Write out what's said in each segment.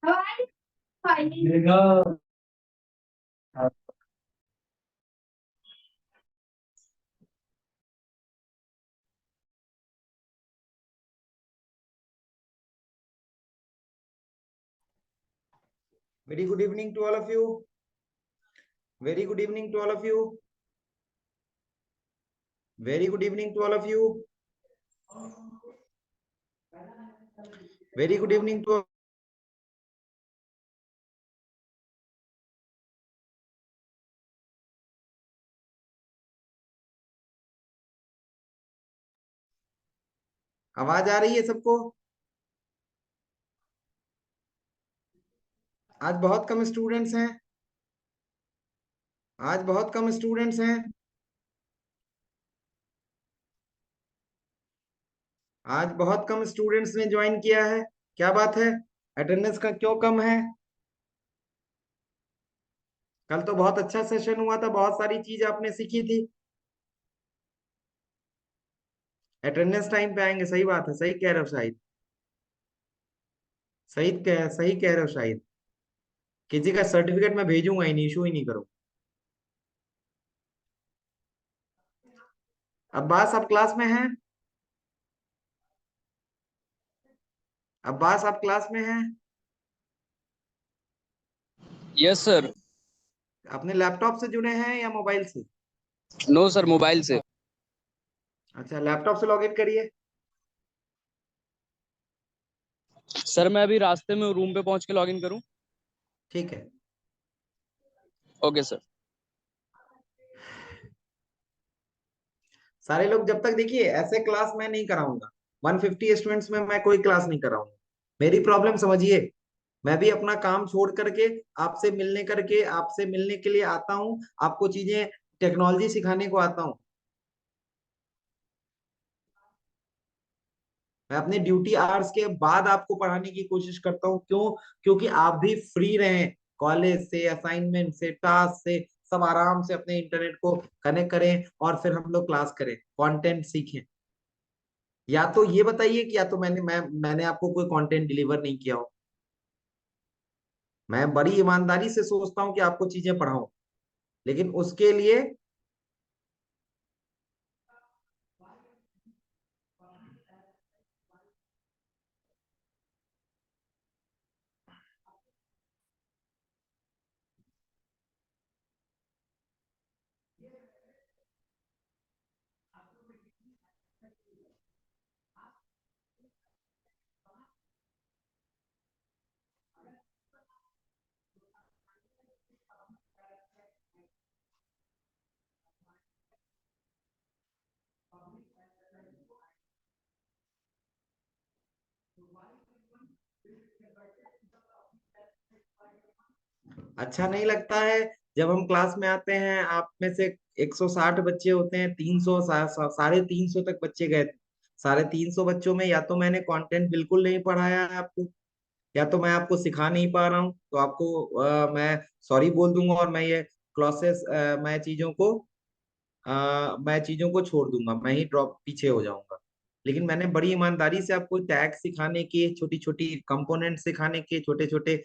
Very good evening to all of you. Very good evening to all of you. Very good evening to all of you. Very good evening to all. आवाज आ रही है सबको? आज बहुत कम students हैं। आज बहुत कम स्टूडेंट्स हैं। आज बहुत कम स्टूडेंट्स ने ज्वाइन किया है। क्या बात है? अटेंडेंस का क्यों कम है? कल तो बहुत अच्छा सेशन हुआ था, बहुत सारी चीज आपने सीखी थी। अटेंडेंस टाइम पे आएंगे, सही बात है, सही कह रहे हो शाहिद। सही कह रहे हो शाहिद। किसी का सर्टिफिकेट मैं भेजूंगा ही नहीं, इशू ही नहीं करो। अब्बास आप क्लास में हैं? अब्बास आप क्लास में हैं? Yes sir. अपने लैपटॉप से जुड़े हैं या मोबाइल से? नो सर, मोबाइल से। अच्छा, लैपटॉप से लॉगिन करिए। सर मैं अभी रास्ते में रूम पे पहुंच के लॉगिन करूं? ठीक है। Okay sir. सारे लोग जब तक, देखिए ऐसे क्लास मैं नहीं कराऊंगा। 150 स्टूडेंट्स में मैं कोई क्लास नहीं कराऊंगा। मेरी प्रॉब्लम समझिए। मैं भी अपना काम छोड़ करके आपसे मिलने के लिए आता हूँ। आपको चीजें, टेक्नोलॉजी सिखाने को आता हूँ। मैं अपने ड्यूटी आवर्स के बाद आपको पढ़ाने की कोशिश करता हूँ। क्यों? क्योंकि आप भी फ्री रहें। कॉलेज से, असाइनमेंट से, टास्क से, सब आराम से अपने इंटरनेट को कनेक्ट करें और फिर हम लोग क्लास करें, कंटेंट सीखें। या तो ये बताइए कि या तो मैंने आपको कोई कंटेंट डिलीवर नहीं किया हो। मैं बड़ी ईमानदारी से सोचता हूँ कि आपको चीजें पढ़ाऊं, लेकिन उसके लिए अच्छा नहीं लगता है जब हम क्लास में आते हैं। आप में से 160 बच्चे होते हैं, 300 साढ़े 300 तक बच्चे गए थे। साढ़े 300 बच्चों में या तो मैंने कंटेंट बिल्कुल नहीं पढ़ाया है आपको, या तो मैं आपको सिखा नहीं पा रहा हूँ। तो आपको मैं सॉरी बोल दूंगा और मैं ये क्लासेस, मैं चीजों को छोड़ दूंगा, मैं ही ड्रॉप पीछे हो जाऊंगा। लेकिन मैंने बड़ी ईमानदारी से आपको टैग सिखाने के, छोटी छोटी कंपोनेंट सिखाने के, छोटे छोटे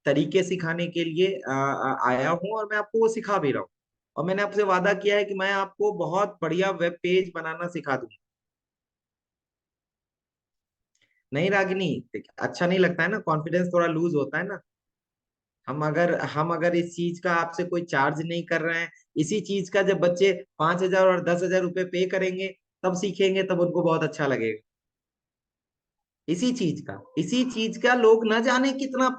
तरीके सिखाने के लिए आया हूँ, और मैं आपको वो सिखा भी रहा हूँ। और मैंने आपसे वादा किया है कि मैं आपको बहुत बढ़िया वेब पेज बनाना सिखा दूंगा। नहीं रागिनी, अच्छा नहीं लगता है ना, कॉन्फिडेंस थोड़ा लूज होता है ना। हम अगर इस चीज का आपसे कोई चार्ज नहीं कर रहे हैं, इसी चीज का जब बच्चे 5,000 और 10,000 रुपए पे करेंगे, तब सीखेंगे, तब उनको बहुत अच्छा लगेगा। इसी चीज का लोग न जाने कितना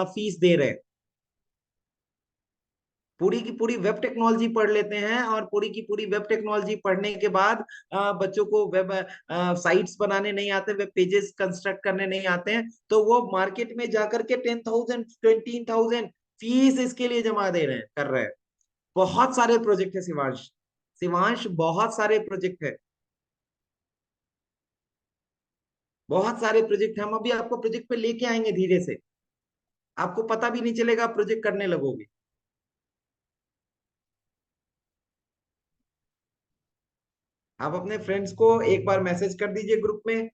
फीस दे रहे हैं। पूरी की पूरी वेब टेक्नोलॉजी पढ़ लेते हैं, और पूरी की पूरी वेब टेक्नोलॉजी पढ़ने के बाद बच्चों को वेब साइट्स बनाने नहीं आते, वेब पेजेस कंस्ट्रक्ट करने नहीं आते हैं, तो वो मार्केट में जाकर के 10,000 20,000 फीस इसके लिए जमा दे रहे हैं, कर रहे हैं। बहुत सारे प्रोजेक्ट है शिवांश। शिवांश, बहुत सारे प्रोजेक्ट है। बहुत सारे प्रोजेक्ट, हम अभी आपको प्रोजेक्ट पे लेके आएंगे धीरे से। आपको पता भी नहीं चलेगा, आप प्रोजेक्ट करने लगोगे। आप अपने फ्रेंड्स को एक बार मैसेज कर दीजिए ग्रुप में।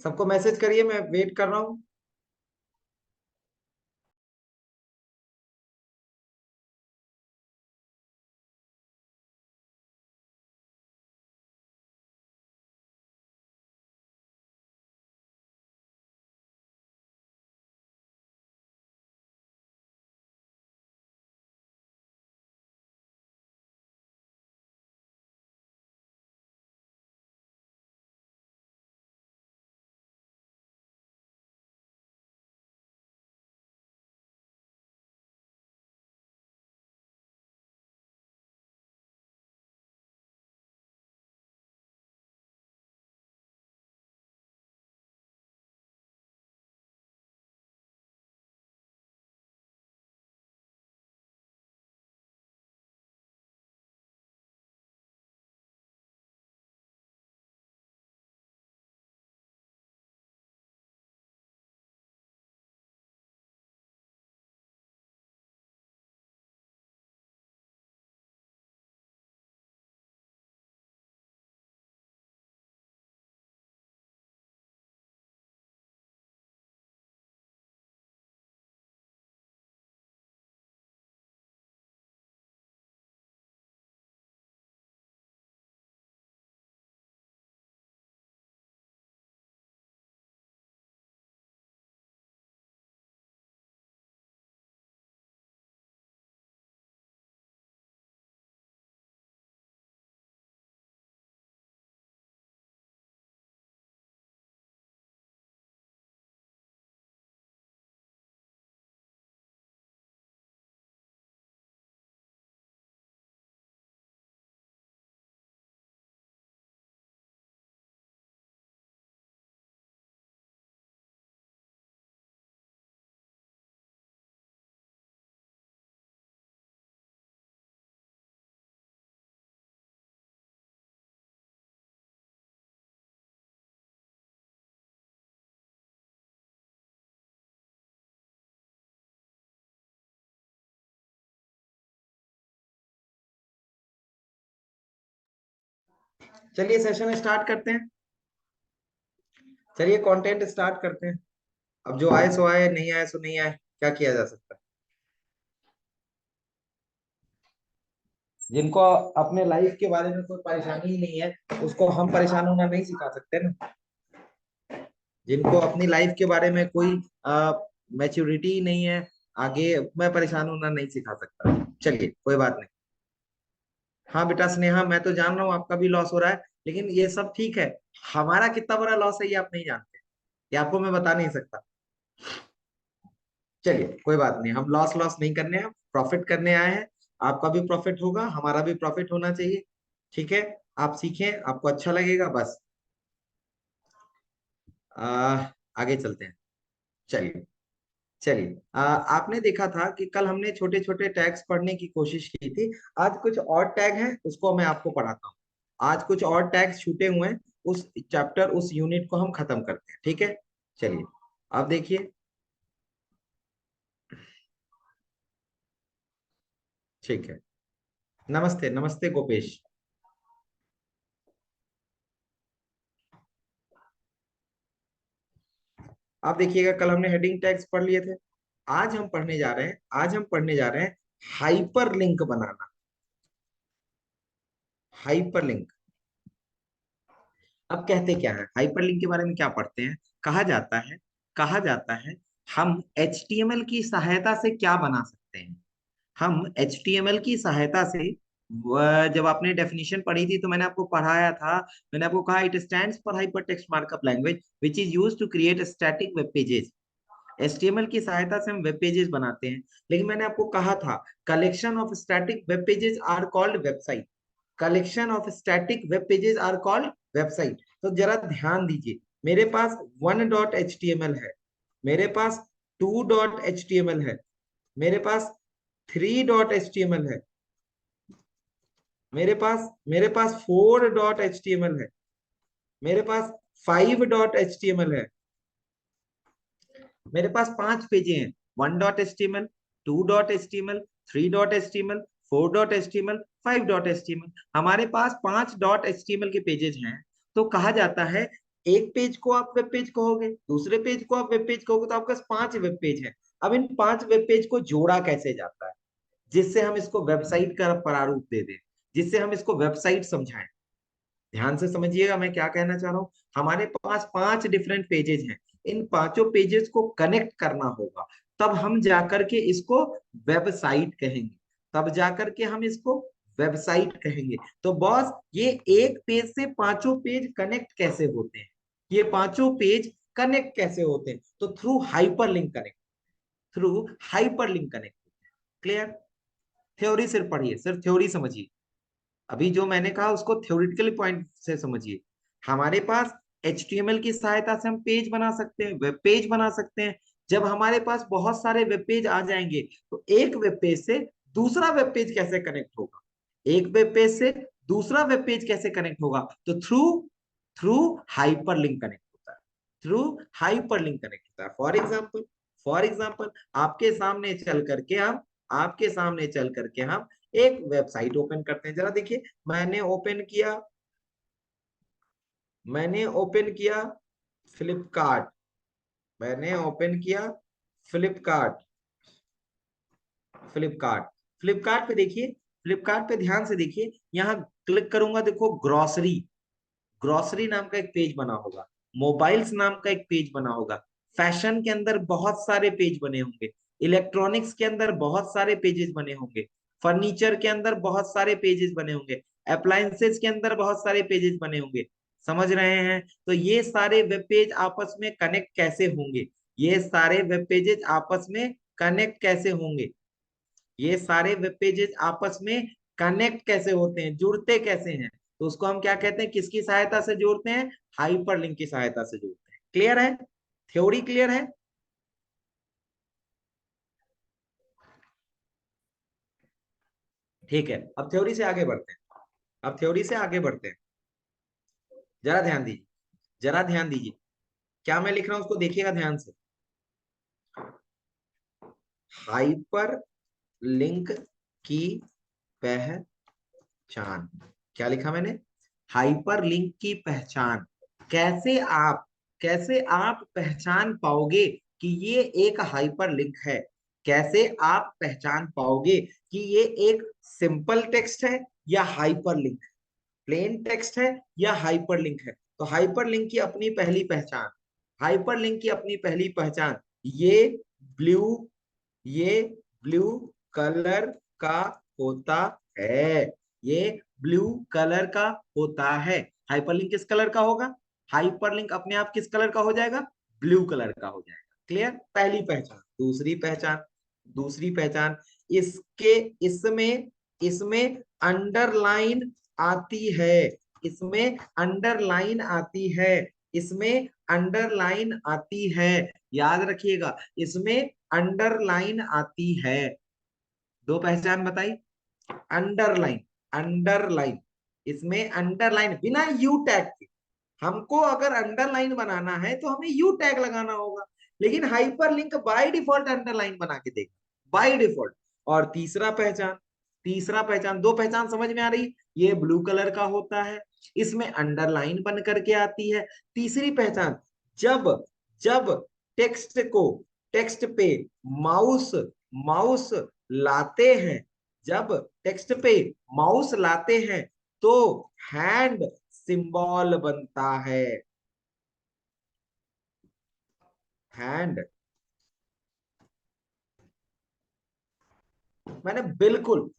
सबको मैसेज करिए, मैं वेट कर रहा हूँ। चलिए सेशन स्टार्ट करते हैं। चलिए कंटेंट स्टार्ट करते हैं। अब जो आए सो आए, नहीं आए सो नहीं आए, क्या किया जा सकता है। जिनको अपने लाइफ के बारे में कोई परेशानी ही नहीं है, उसको हम परेशान होना नहीं सिखा सकते ना। जिनको अपनी लाइफ के बारे में कोई मैच्योरिटी नहीं है, आगे मैं परेशान होना नहीं सिखा सकता। चलिए कोई बात नहीं। हाँ बेटा स्नेहा, मैं तो जान रहा हूँ आपका भी लॉस हो रहा है, लेकिन ये सब ठीक है। हमारा कितना बड़ा लॉस है ये आप नहीं जानते, ये आपको मैं बता नहीं सकता। चलिए कोई बात नहीं, हम लॉस लॉस नहीं करने हैं, प्रॉफिट करने आए हैं। आपका भी प्रॉफिट होगा, हमारा भी प्रॉफिट होना चाहिए। ठीक है, आप सीखें, आपको अच्छा लगेगा बस। आ, आगे चलते हैं। चलिए चलिए, आपने देखा था कि कल हमने छोटे छोटे टैग्स पढ़ने की कोशिश की थी। आज कुछ और टैग हैं, उसको मैं आपको पढ़ाता हूँ। आज कुछ और टैग्स छूटे हुए हैं, उस चैप्टर उस यूनिट को हम खत्म करते हैं। ठीक है, चलिए आप देखिए। ठीक है, नमस्ते नमस्ते गोपेश। आप देखिएगा, कल हमने हेडिंग टैग्स पढ़ लिए थे। आज हम पढ़ने जा रहे हैं, आज हम पढ़ने जा रहे हैं हाइपर लिंक बनाना। हाइपर लिंक, अब कहते क्या है, हाइपरलिंक के बारे में क्या पढ़ते हैं। कहा जाता है हम HTML की सहायता से क्या बना सकते हैं। हम HTML की सहायता से जब आपने डेफिनेशन पढ़ी थी तो मैंने आपको पढ़ाया था। मैंने आपको कहा it stands for hypertext markup language which is used to create static web pages. HTML की सहायता से हम वेब पेजेस बनाते हैं। लेकिन मैंने आपको कहा था collection of static web pages are called website. Collection of static web pages are called website. तो जरा ध्यान दीजिए, मेरे पास 1.html है, मेरे पास 2.html है, मेरे पास 3.html है, मेरे पास 4.html है, मेरे पास 5.html है। मेरे पास 5 पेजें हैं, 1.html, 2.html, 3.html, 4.html, 5.html। हमारे पास 5.html के पेजेस हैं। तो कहा जाता है एक पेज को आप वेब पेज कहोगे, दूसरे पेज को आप वेब पेज कहोगे, तो आपके पास 5 वेब पेज है। अब इन 5 वेब पेज को जोड़ा कैसे जाता है, जिससे हम इसको वेबसाइट का प्रारूप दे दें, जिससे हम इसको वेबसाइट समझाएं। ध्यान से समझिएगा मैं क्या कहना चाह रहा हूँ। हमारे पास 5 डिफरेंट पेजेस हैं, इन पांचों पेजेस को कनेक्ट करना होगा, तब हम जाकर के इसको वेबसाइट कहेंगे, तब जाकर के हम इसको वेबसाइट कहेंगे। तो बॉस, ये एक पेज से पांचों पेज कनेक्ट कैसे होते हैं, ये पांचों पेज कनेक्ट कैसे होते हैं, तो through hyperlink connect, through hyperlink connect. Clear? Theory सिर्फ पढ़िए, सिर्फ थ्योरी समझिए। अभी जो मैंने कहा उसको थ्योरेटिकल पॉइंट से समझिए। हमारे पास HTML की सहायता से हम पेज बना सकते हैं, वेब पेज बना सकते हैं। जब हमारे पास बहुत सारे वेब पेज आ जाएंगे, तो एक वेब पेज से दूसरा वेब पेज कैसे कनेक्ट होगा, एक वेब पेज से दूसरा वेब पेज कैसे कनेक्ट होगा, तो थ्रू थ्रू हाइपरलिंक कनेक्ट होता है, थ्रू हाइपरलिंक कनेक्ट होता है। फॉर एग्जाम्पल आपके सामने चल करके हम एक वेबसाइट ओपन करते हैं। जरा देखिए, मैंने ओपन किया फ्लिपकार्ट, मैंने ओपन किया फ्लिपकार्ट फ्लिपकार्ट फ्लिपकार्ट पे देखिए, फ्लिपकार्ट पे ध्यान से देखिए, यहाँ क्लिक करूंगा, देखो ग्रोसरी, ग्रोसरी नाम का एक पेज बना होगा, मोबाइल्स नाम का एक पेज बना होगा, फैशन के अंदर बहुत सारे पेज बने होंगे, इलेक्ट्रॉनिक्स के अंदर बहुत सारे पेजेस बने होंगे, फर्नीचर के अंदर बहुत सारे पेजेस बने होंगे, अप्लायंसेस के अंदर बहुत सारे पेजेस बने होंगे। समझ रहे हैं? तो ये सारे वेब पेज आपस में कनेक्ट कैसे होंगे, ये सारे वेब पेजेस आपस में कनेक्ट कैसे होंगे, ये सारे वेब पेजेस आपस में कनेक्ट कैसे होते हैं, जुड़ते कैसे हैं, तो उसको हम क्या कहते हैं, किसकी सहायता से जोड़ते हैं, हाइपरलिंक की सहायता से जोड़ते हैं। क्लियर है? थ्योरी क्लियर है? ठीक है, अब थ्योरी से आगे बढ़ते हैं, अब थ्योरी से आगे बढ़ते हैं। जरा ध्यान दीजिए, जरा ध्यान दीजिए, क्या मैं लिख रहा हूं उसको देखिएगा ध्यान से। हाइपर लिंक की पहचान, क्या लिखा मैंने, हाइपर लिंक की पहचान। कैसे आप कैसे आप पहचान पाओगे कि ये एक हाइपर लिंक है, कैसे आप पहचान पाओगे कि ये एक सिंपल टेक्स्ट है या हाइपर लिंक, प्लेन टेक्स्ट है या हाइपर लिंक है। तो हाइपर लिंक की अपनी पहली पहचान, हाइपर लिंक की अपनी पहली पहचान, ये ब्लू ये ब्लू कलर का होता है, ये ब्लू कलर का होता है। हाइपरलिंक किस कलर का होगा, हाइपरलिंक अपने आप किस कलर का हो जाएगा, ब्लू कलर का हो जाएगा। क्लियर? पहली पहचान। दूसरी पहचान, इसके इसमें इसमें अंडरलाइन आती है, इसमें अंडरलाइन आती है, इसमें अंडरलाइन आती है, याद रखिएगा, इसमें अंडरलाइन आती है। दो पहचान बताई। अंडरलाइन, अंडरलाइन, इसमें अंडरलाइन बिना यू टैग के, हमको अगर अंडरलाइन बनाना है तो हमें यू टैग लगाना होगा, लेकिन हाइपरलिंक बाय डिफॉल्ट अंडरलाइन बना के देगा, बाय डिफॉल्ट। और तीसरा पहचान, दो पहचान समझ में आ रही, ये ब्लू कलर का होता है, इसमें अंडरलाइन बन करके आती है। तीसरी पहचान, जब जब टेक्स्ट को टेक्स्ट पे माउस माउस लाते हैं, जब टेक्स्ट पे माउस लाते हैं तो हैंड सिंबल बनता है, हैंड। मैंने बिल्कुल,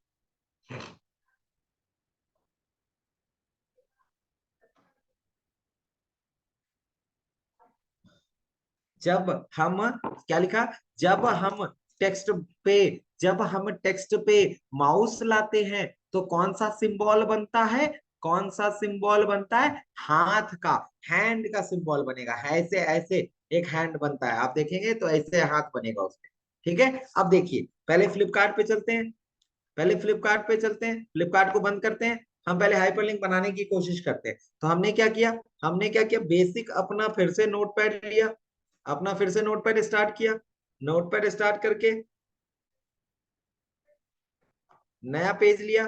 जब हम क्या लिखा, जब हम टेक्स्ट पे जब हम टेक्स्ट पे माउस लाते हैं तो कौन सा सिंबल बनता है, कौन सा सिंबल बनता है, हाथ का, हैंड का सिंबल बनेगा, ऐसे ऐसे एक हैंड बनता है, आप देखेंगे तो ऐसे हाथ बनेगा उसमें। ठीक है? अब देखिए, पहले फ्लिपकार्ट पे चलते हैं, फ्लिपकार्ट को बंद करते हैं, हम पहले हाइपरलिंक बनाने की कोशिश करते हैं। तो हमने क्या किया, बेसिक अपना फिर से नोटपैड लिया, अपना फिर से नोटपैड स्टार्ट किया, नोटपैड स्टार्ट करके नया पेज लिया,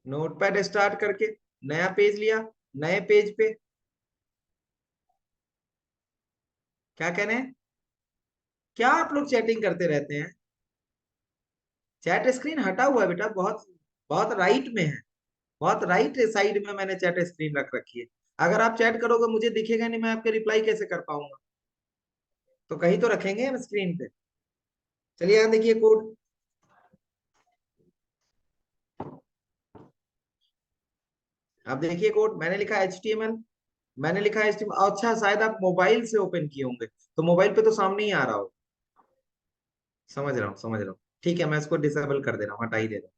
नोटपैड स्टार्ट करके नया पेज लिया, नए पेज पे। क्या कह रहे हैं? क्या आप लोग चैटिंग करते रहते हैं? चैट स्क्रीन हटा हुआ है बेटा, बहुत बहुत राइट में है, बहुत राइट साइड में मैंने चैट स्क्रीन रख रखी है। अगर आप चैट करोगे मुझे दिखेगा नहीं, मैं आपके रिप्लाई कैसे कर पाऊंगा? तो कहीं तो रखेंगे हम स्क्रीन पे। चलिए यहाँ देखिए कोड। अब देखिए कोड, मैंने लिखा HTML, मैंने लिखा HTML। अच्छा, शायद आप मोबाइल से ओपन किए होंगे, तो मोबाइल पे तो सामने ही आ रहा हो। समझ रहा हूँ, समझ रहा हूँ। ठीक है, मैं इसको डिसेबल कर दे रहा हूँ, हटा ही दे रहा हूँ।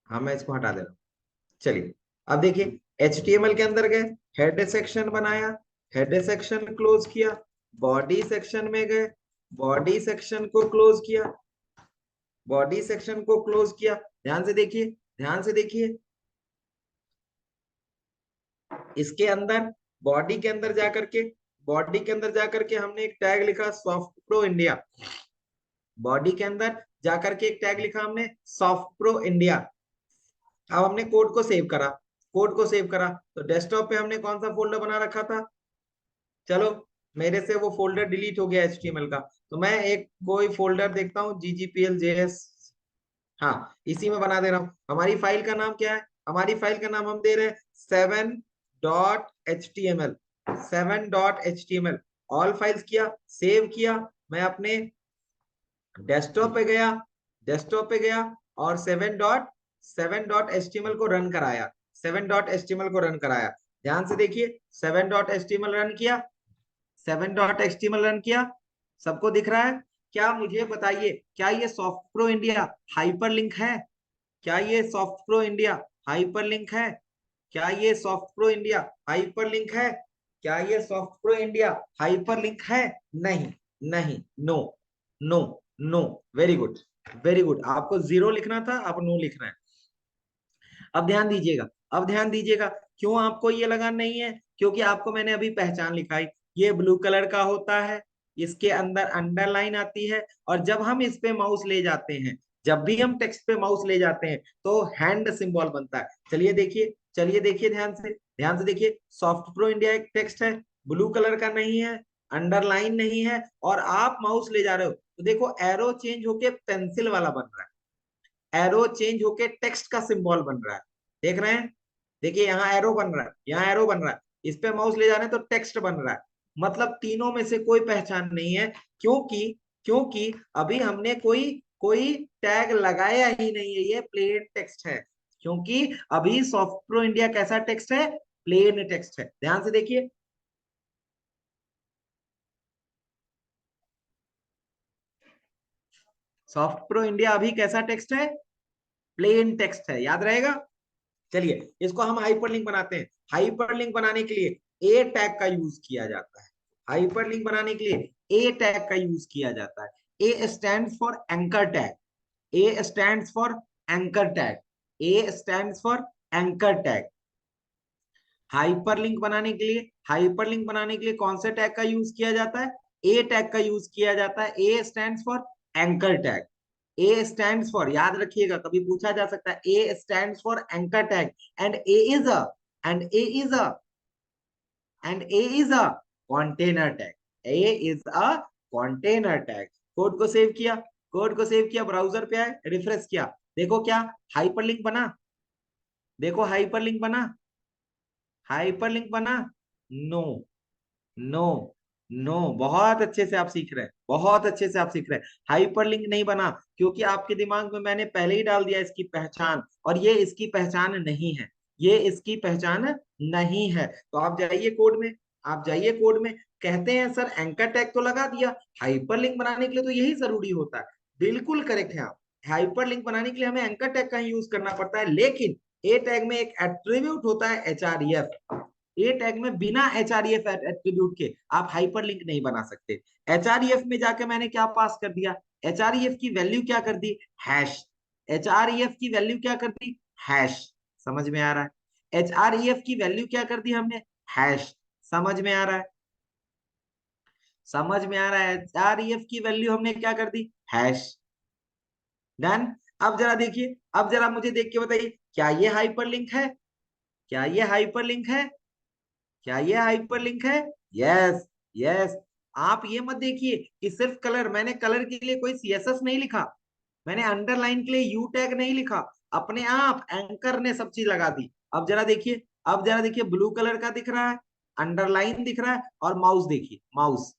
हाँ, मैं इसको हटा दे रहा हूँ। चलिए, अब देखिए HTML के अंदर गए, हेड सेक्शन बनाया, हेड सेक्शन क्लोज किया, बॉडी सेक्शन में गए, बॉडी सेक्शन को क्लोज किया, बॉडी सेक्शन को क्लोज किया। ध्यान से देखिए, ध्यान से देखिए, इसके अंदर बॉडी के अंदर जाकर के, बॉडी के अंदर जाकर के हमने एक टैग लिखा सॉफ्ट प्रो इंडिया। बॉडी के अंदर जाकर के एक टैग लिखा हमने सॉफ्ट प्रो इंडिया। अब हमने कोड को सेव करा, कोड को सेव करा तो डेस्कटॉप पे हमने कौन सा फोल्डर बना रखा था? चलो, मेरे से वो फोल्डर डिलीट हो गया HTML का, तो मैं एक कोई फोल्डर देखता हूँ GGPL.js। हाँ, इसी में बना दे रहा हूँ। हमारी फाइल का नाम क्या है? हमारी फाइल का नाम हम दे रहे हैं 7.html। 7.html ऑल फाइल्स किया, सेव किया। मैं अपने डेस्कटॉप पे गया, डेस्कटॉप पे गया और 7.7.html को रन कराया, 7.html को रन कराया। ध्यान से देखिए, 7.html रन किया, 7.html रन किया। सबको दिख रहा है? क्या मुझे बताइए, क्या ये सॉफ्ट प्रो इंडिया हाइपरलिंक है? क्या ये सॉफ्ट प्रो इंडिया हाइपरलिंक है? क्या ये सॉफ्ट प्रो इंडिया हाइपरलिंक है? क्या ये सॉफ्ट प्रो इंडिया हाइपरलिंक है? नहीं, नहीं, no, no, no. Very good, very good. आपको 0 लिखना था, आप नो लिख रहे हैं। अब ध्यान दीजिएगा, अब ध्यान दीजिएगा। क्यों आपको ये लगा नहीं है? क्योंकि आपको मैंने अभी पहचान लिखाई। ये ब्लू कलर का होता है, इसके अंदर अंडरलाइन आती है, और जब हम इस पे माउस ले जाते हैं, जब भी हम टेक्स्ट पे माउस ले जाते हैं तो हैंड सिंबल बनता है। चलिए देखिए, चलिए देखिए, ध्यान से, ध्यान से देखिए। सॉफ्ट प्रो इंडिया एक टेक्स्ट है, ब्लू कलर का नहीं है, अंडरलाइन नहीं है, और आप माउस ले जा रहे हो तो देखो एरो चेंज होके पेंसिल वाला बन रहा है, एरो चेंज होके टेक्स्ट का सिंबल बन रहा है। देख रहे हैं? देखिए, यहाँ एरो बन रहा है, यहाँ एरो बन रहा है, इस पे माउस ले जा रहे हैं तो टेक्स्ट बन रहा है। मतलब तीनों में से कोई पहचान नहीं है, क्योंकि क्योंकि अभी हमने कोई कोई टैग लगाया ही नहीं है, ये प्लेन टेक्स्ट है। क्योंकि अभी सॉफ्ट प्रो इंडिया कैसा टेक्स्ट है? प्लेन टेक्स्ट है। ध्यान से देखिए, सॉफ्ट प्रो इंडिया अभी कैसा टेक्स्ट है? प्लेन टेक्स्ट है, याद रहेगा। चलिए, इसको हम हाइपरलिंक बनाते हैं। हाइपरलिंक बनाने के लिए ए टैग का यूज किया जाता है। हाइपरलिंक बनाने के लिए ए टैग का यूज किया जाता है। A stand for anchor tag, A stand for anchor tag, A stand for anchor tag. Hyperlink बनाने के लिए, हाइपरलिंक बनाने के लिए कौन से टैग का यूज किया जाता है? ए टैग का यूज किया जाता है। A stand for anchor tag. A stands for, याद रखिएगा, कभी पूछा जा सकता है, A stands for anchor tag, and A is a and A is a and A is a container tag. A is a container tag. Code को save किया, code को सेव किया, ब्राउजर पे आए, रिफ्रेश किया, देखो क्या हाइपरलिंक बना? देखो हाइपरलिंक बना, हाइपरलिंक बना? No, no, no. बहुत अच्छे से आप सीख रहे हैं, बहुत अच्छे से आप सीख रहे हैं। हाइपरलिंक नहीं बना क्योंकि आपके दिमाग में मैंने पहले ही डाल दिया इसकी पहचान, और ये इसकी पहचान नहीं है, ये इसकी पहचान नहीं है। तो आप जाइए कोड में, आप जाइए कोड में। कहते हैं सर एंकर टैग तो लगा दिया, हाइपरलिंक बनाने के लिए तो यही जरूरी होता है। बिल्कुल करेक्ट है आप। हाइपरलिंक बनाने के लिए हमें एंकर टैग का यूज करना पड़ता है, लेकिन ए टैग में एक एट्रीब्यूट होता है HREF। ए टैग में बिना HREF एट्रीब्यूट के आप हाइपरलिंक नहीं बना सकते। HREF में जाके मैंने क्या पास कर दिया? HREF की वैल्यू क्या कर दी? हैश। HREF की वैल्यू क्या कर दी? हैश। समझ में आ रहा है? HREF की वैल्यू क्या कर दी हमने? हैश। समझ में आ रहा है? समझ में आ रहा है? HREF की वैल्यू हमने क्या कर दी? हैश। डन। अब जरा देखिए, अब जरा मुझे देख के बताइए, क्या ये हाइपरलिंक है? क्या ये हाइपरलिंक है? क्या ये हाइपरलिंक है? Yes, yes. आप ये मत देखिए कि सिर्फ कलर, मैंने कलर के लिए कोई सीएसएस नहीं लिखा, मैंने अंडरलाइन के लिए यू टैग नहीं लिखा, अपने आप एंकर ने सब चीज लगा दी। अब जरा देखिए, अब जरा देखिए, ब्लू कलर का दिख रहा है, अंडरलाइन दिख रहा है, और माउस देखिए, माउस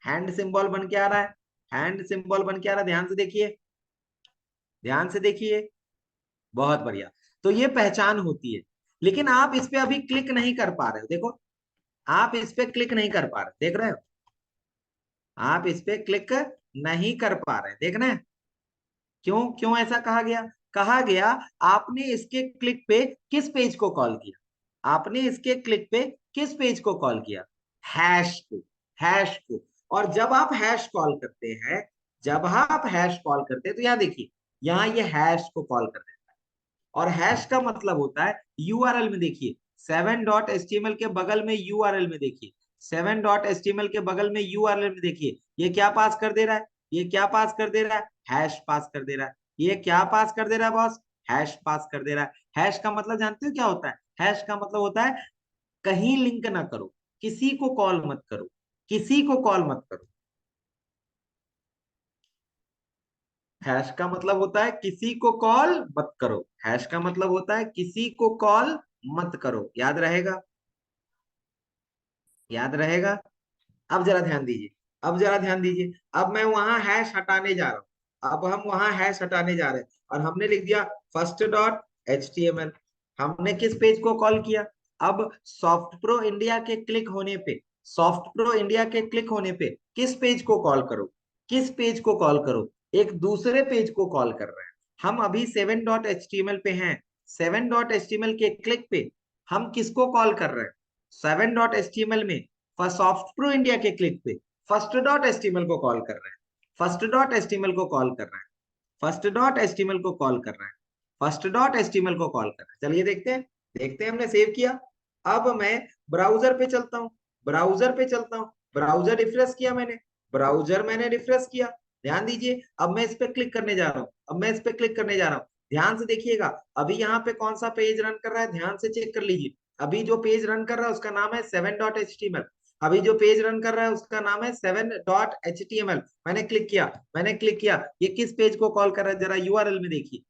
हैंड सिंबल बन के आ रहा है, हैंड सिंबल बन के आ रहा है। ध्यान से देखिए, ध्यान से देखिए, बहुत बढ़िया। तो ये पहचान होती है, लेकिन आप इस पे अभी क्लिक नहीं कर पा रहे हो। देखो, आप इस पे क्लिक नहीं कर पा रहे, देख रहे हो? आप इस पे क्लिक नहीं कर पा रहे, देखना है। क्यों, क्यों ऐसा कहा गया? कहा गया आपने इसके क्लिक पे किस पेज को कॉल किया, आपने इसके क्लिक पे किस पेज को कॉल किया? हैश को, हैश को। और जब आप हैश कॉल करते हैं, जब आप हैश कॉल करते हैं, तो यहां देखिए, यहां ये हैश को कॉल कर देता है। और हैश का मतलब होता है यूआरएल में देखिए, 7.html के बगल में यूआरएल में देखिए, 7.html के बगल में यूआरएल में देखिए, ये क्या पास कर दे रहा है? ये क्या पास कर दे रहा है? हैश पास कर दे रहा है। ये क्या पास कर दे रहा है बॉस? हैश पास कर दे रहा है। हैश का मतलब जानते हो क्या होता है? हैश का मतलब होता है कहीं लिंक ना करो, किसी को कॉल मत करो, किसी को कॉल मत करो। हैश का मतलब होता है किसी को कॉल मत करो, हैश का मतलब होता है किसी को कॉल मत करो। याद रहेगा? याद रहेगा? अब जरा ध्यान दीजिए, अब जरा ध्यान दीजिए। अब मैं वहां हैश हटाने जा रहा हूं, अब हम वहां हैश हटाने जा रहे हैं, और हमने लिख दिया first dot H T M L. हमने किस पेज को कॉल किया? अब सॉफ्ट प्रो इंडिया के क्लिक होने पे, सॉफ्ट प्रो इंडिया के क्लिक होने पे किस पेज को कॉल करो? किस पेज को कॉल करो? एक दूसरे पेज को कॉल कर रहे हैं। हम अभी 7.html पे हैं, 7.html के क्लिक पे हम किसको कॉल कर रहे हैं? 7.html में सॉफ्ट प्रो इंडिया के क्लिक पे फर्स्ट डॉट एचटीएमएल को कॉल कर रहे हैं, फर्स्ट डॉट एचटीएमएल को कॉल कर रहे हैं, फर्स्ट डॉट एचटीएमएल को कॉल कर रहे हैं, फर्स्ट डॉट एचटीएमएल को कॉल कर रहे हैं। चलिए देखते हैं, देखते हैं। हमने सेव किया। अब मैं ब्राउजर पे चलता हूँ, ब्राउजर पे चलता हूँ, ब्राउजर रिफ्रेश किया मैंने, ब्राउजर मैंने रिफ्रेश किया। ध्यान दीजिए, अब मैं इस पे क्लिक करने जा रहा हूँ, अब मैं इस पे क्लिक करने जा रहा हूँ। ध्यान से देखिएगा, अभी यहाँ पे कौन सा पेज रन कर रहा है, ध्यान से चेक कर लीजिए। अभी जो पेज रन कर रहा है उसका नाम है 7.html, अभी जो पेज रन कर रहा है उसका नाम है 7.html। मैंने क्लिक किया, मैंने क्लिक किया। ये किस पेज को कॉल कर रहा है, जरा यूआरएल में देखिए।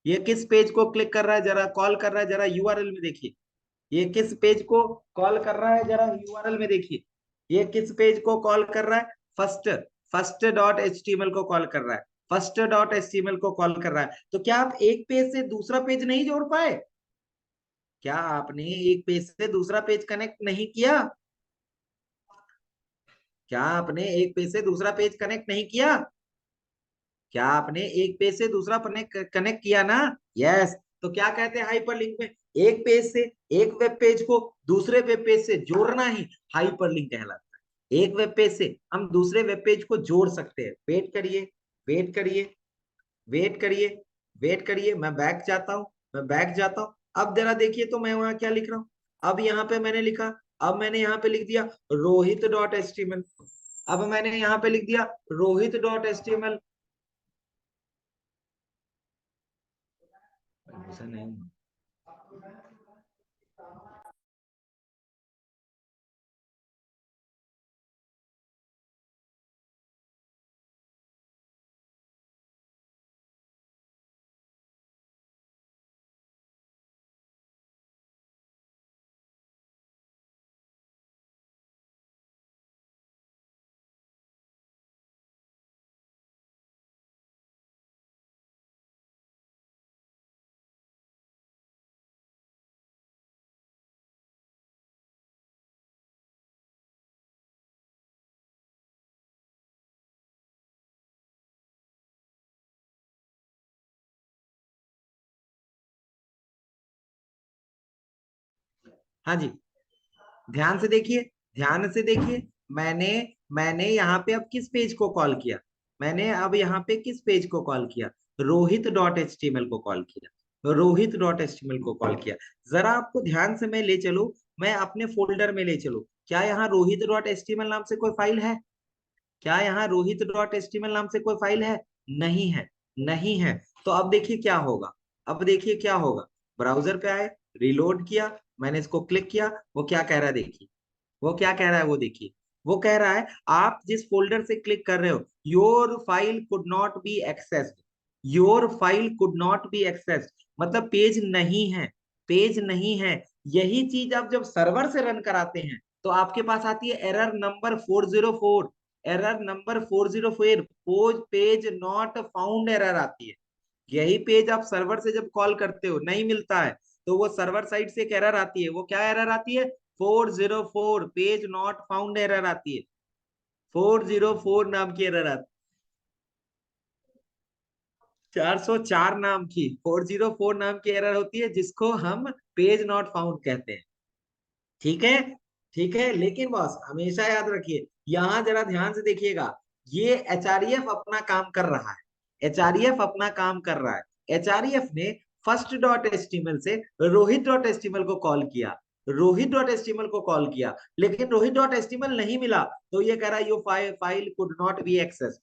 ये किस पेज को क्लिक कर रहा है, जरा कॉल कर रहा है, जरा यूआरएल में देखिए। ये किस पेज को कॉल कर रहा है, जरा यूआरएल में देखिए। ये किस पेज को कॉल कर रहा है? फर्स्ट, फर्स्ट डॉट एचटीएमएल को कॉल कर रहा है, फर्स्ट डॉट एचटीएमएल को कॉल कर रहा है। तो क्या आप एक पेज से दूसरा पेज नहीं जोड़ पाए? क्या आपने एक पेज से दूसरा पेज कनेक्ट नहीं किया? क्या आपने एक पेज से दूसरा पेज कनेक्ट नहीं किया? क्या आपने एक पेज से दूसरा कनेक्ट किया ना? यस। तो क्या कहते हैं हाइपरलिंक में? एक पेज से, एक वेब पेज को दूसरे वेब पेज से जोड़ना ही हाइपरलिंक कहलाता है। एक वेब पेज से हम दूसरे वेब पेज को जोड़ सकते हैं। वेट करिए, वेट करिए, वेट करिए, वेट करिए। मैं बैक जाता हूँ, मैं बैक जाता हूँ। अब जरा देखिए तो मैं वहां क्या लिख रहा हूँ। अब यहाँ पे मैंने लिखा, अब मैंने यहाँ पे लिख दिया रोहित डॉट एचटीएमएल। अब मैंने यहाँ पे लिख दिया रोहित डॉट एचटीएमएल। ऐसा नहीं। हाँ जी, ध्यान से देखिए, ध्यान से देखिए। मैंने मैंने यहाँ पे अब किस पेज को कॉल किया? मैंने अब यहाँ पे किस पेज को कॉल किया? Rohit dot H T M L को कॉल किया, Rohit dot H T M L को कॉल किया। जरा आपको ध्यान से मैं ले चलूं, मैं अपने फोल्डर में ले चलूं। क्या यहाँ Rohit dot H T M L नाम से कोई फाइल है? क्या यहाँ Rohit dot H T M L नाम से कोई फाइल है? नहीं है, नहीं है। तो अब देखिए क्या होगा, अब देखिए क्या होगा। ब्राउजर पे आए, रिलोड किया, मैंने इसको क्लिक किया, वो क्या कह रहा है देखिए, वो क्या कह रहा है वो देखिए, वो कह रहा है आप जिस फोल्डर से क्लिक कर रहे हो, your file could not B accessed, your file could not B accessed, मतलब पेज नहीं है, पेज नहीं है। यही चीज आप जब सर्वर से रन कराते हैं तो आपके पास आती है error number 404, error number 404, page not found error आती है। यही पेज आप सर्वर से जब कॉल करते हो नहीं मिलता है, तो वो सर्वर साइड से एक एरर आती है, वो क्या एरर आती है, 404, पेज नॉट फाउंड एरर आती है, 404 नाम की एरर आती है, 404 नाम की, 404 नाम की एरर होती है, जिसको हम पेज नॉट फाउंड कहते हैं। ठीक है, ठीक है, लेकिन बॉस हमेशा याद रखिए, यहां जरा ध्यान से देखिएगा, ये एचआरईएफ अपना काम कर रहा है, एचआरईएफ अपना काम कर रहा है। एचआरईएफ ने फर्स्ट डॉट एचटीएमएल से रोहित डॉट एचटीएमएल को कॉल किया, रोहित डॉट एचटीएमएल को कॉल किया, लेकिन रोहित डॉट एचटीएमएल नहीं मिला, तो ये कह रहा है यो file could not be access.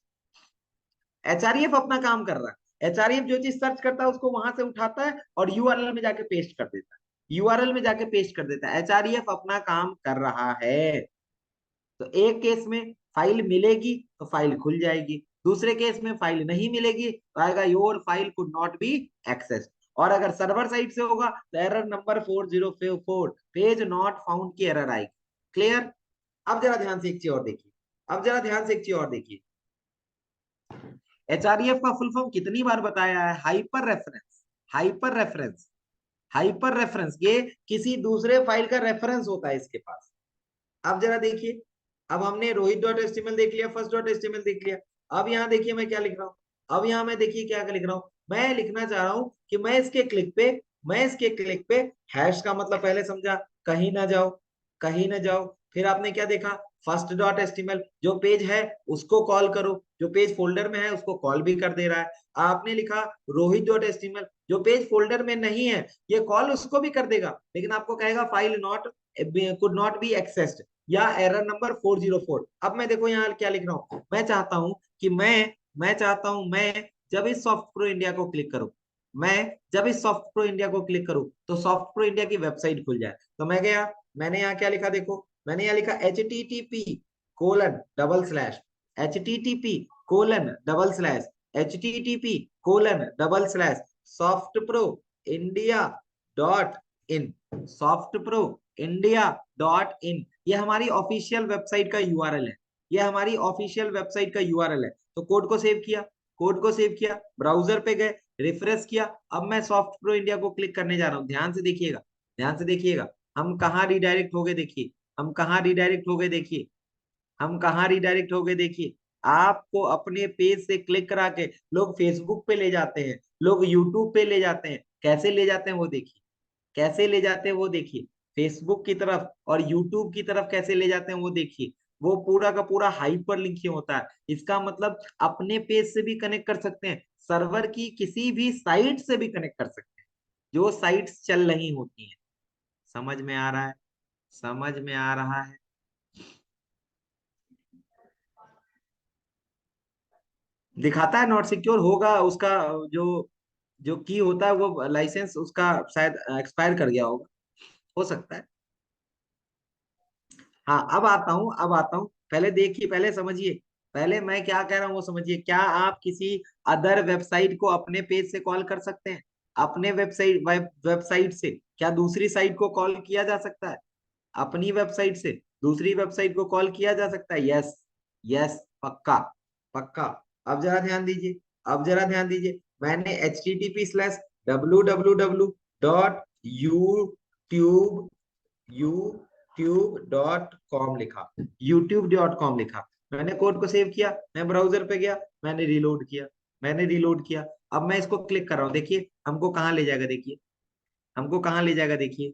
HREF अपना काम कर रहा है, एचआरईएफ जो चीज सर्च करता है उसको वहां से उठाता है और यूआरएल में जाके पेस्ट कर देता है, यूआरएल में जाके पेस्ट कर देता है, एचआरईएफ अपना काम कर रहा है। तो एक केस में फाइल मिलेगी तो फाइल खुल जाएगी, दूसरे केस में फाइल नहीं मिलेगी तो आएगा your file could not be access. और अगर सर्वर साइड से होगा तो error number 404, page not found की एरर आएगी। क्लियर? अब जरा ध्यान से एक चीज और देखिए, अब जरा ध्यान से एक चीज और देखिए, एचआरईएफ का फुल फॉर्म कितनी बार बताया है, hyper reference, hyper reference, hyper reference, ये किसी दूसरे फाइल का रेफरेंस होता है इसके पास। अब जरा देखिए, अब हमने रोहित डॉट एचटीएमएल देख लिया, फर्स्ट डॉट एचटीएमएल देख लिया, अब यहाँ देखिए मैं क्या लिख रहा हूँ, अब यहाँ मैं देखिए क्या लिख रहा हूँ, मैं लिखना चाह रहा हूँ कि मैं इसके क्लिक पे, मैं इसके क्लिक पे, हैश का मतलब पहले समझा, कहीं ना जाओ, कहीं ना जाओ, फिर आपने क्या देखा, फर्स्ट डॉट एचटीएमएल जो पेज है उसको कॉल करो, जो पेज फोल्डर में है उसको कॉल भी कर दे रहा है। आपने लिखा रोहित डॉट एचटीएमएल जो पेज फोल्डर में नहीं है, ये कॉल उसको भी कर देगा, लेकिन आपको कहेगा file not could not B accessed या एरर नंबर 404। अब मैं देखो यहाँ क्या लिख रहा हूँ, मैं चाहता हूँ कि मैं चाहता हूँ मैं जब इस सॉफ्ट प्रो इंडिया को क्लिक करूँ, मैं जब इस सॉफ्ट प्रो इंडिया को क्लिक करूँ तो सॉफ्ट प्रो इंडिया की वेबसाइट खुल जाए। तो मैं गया, मैंने यहाँ क्या लिखा देखो, मैंने यहाँ लिखा http:// http:// http:// soft pro India dot in, soft pro India dot in, ये हमारी ऑफिशियल वेबसाइट का यूआरएल है, ये हमारी ऑफिशियल वेबसाइट का यूआरएल है। तो कोड को सेव किया, कोड को सेव किया, ब्राउजर पे गए, रिफ्रेश किया, अब मैं सॉफ्ट प्रो इंडिया को क्लिक करने जा रहा हूँ, ध्यान से देखिएगा, ध्यान से देखिएगा, हम कहाँ रिडायरेक्ट हो गए देखिए, हम कहाँ रिडायरेक्ट हो गए देखिए, हम कहाँ रिडायरेक्ट हो गए देखिए। आपको अपने पेज से क्लिक करा के लोग फेसबुक पे ले जाते हैं, लोग यूट्यूब पे ले जाते हैं, कैसे ले जाते हैं वो देखिए, कैसे ले जाते हैं वो देखिए, फेसबुक की तरफ और यूट्यूब की तरफ कैसे ले जाते हैं वो देखिए, वो पूरा का पूरा हाइपर लिंक ही होता है। इसका मतलब अपने पेज से भी कनेक्ट कर सकते हैं, सर्वर की किसी भी साइट से भी कनेक्ट कर सकते हैं, जो साइट्स चल रही होती हैं। समझ में आ रहा है? समझ में आ रहा है? दिखाता है नॉट सिक्योर होगा उसका, जो जो की होता है वो लाइसेंस उसका शायद एक्सपायर कर गया होगा, हो सकता है। हाँ अब आता हूँ, अब आता हूँ, पहले देखिए, पहले समझिए, पहले मैं क्या कह रहा हूँ वो समझिए, क्या आप किसी अदर वेबसाइट को अपने पेज से कॉल कर सकते हैं? अपने वेबसाइट से क्या दूसरी साइट को कॉल किया जा सकता है? अपनी वेबसाइट से दूसरी वेबसाइट को कॉल किया जा सकता है? यस, यस, पक्का, पक्का। अब जरा ध्यान दीजिए, अब जरा ध्यान दीजिए, मैंने http:// youtube.com लिखा, youtube.com लिखा, मैंने कोड को सेव किया, मैं ब्राउजर पे गया, मैंने रिलोड किया, मैंने रिलोड किया, अब मैं इसको क्लिक कर रहा हूँ, देखिए हमको कहाँ ले जाएगा, देखिए हमको कहाँ ले जाएगा देखिए,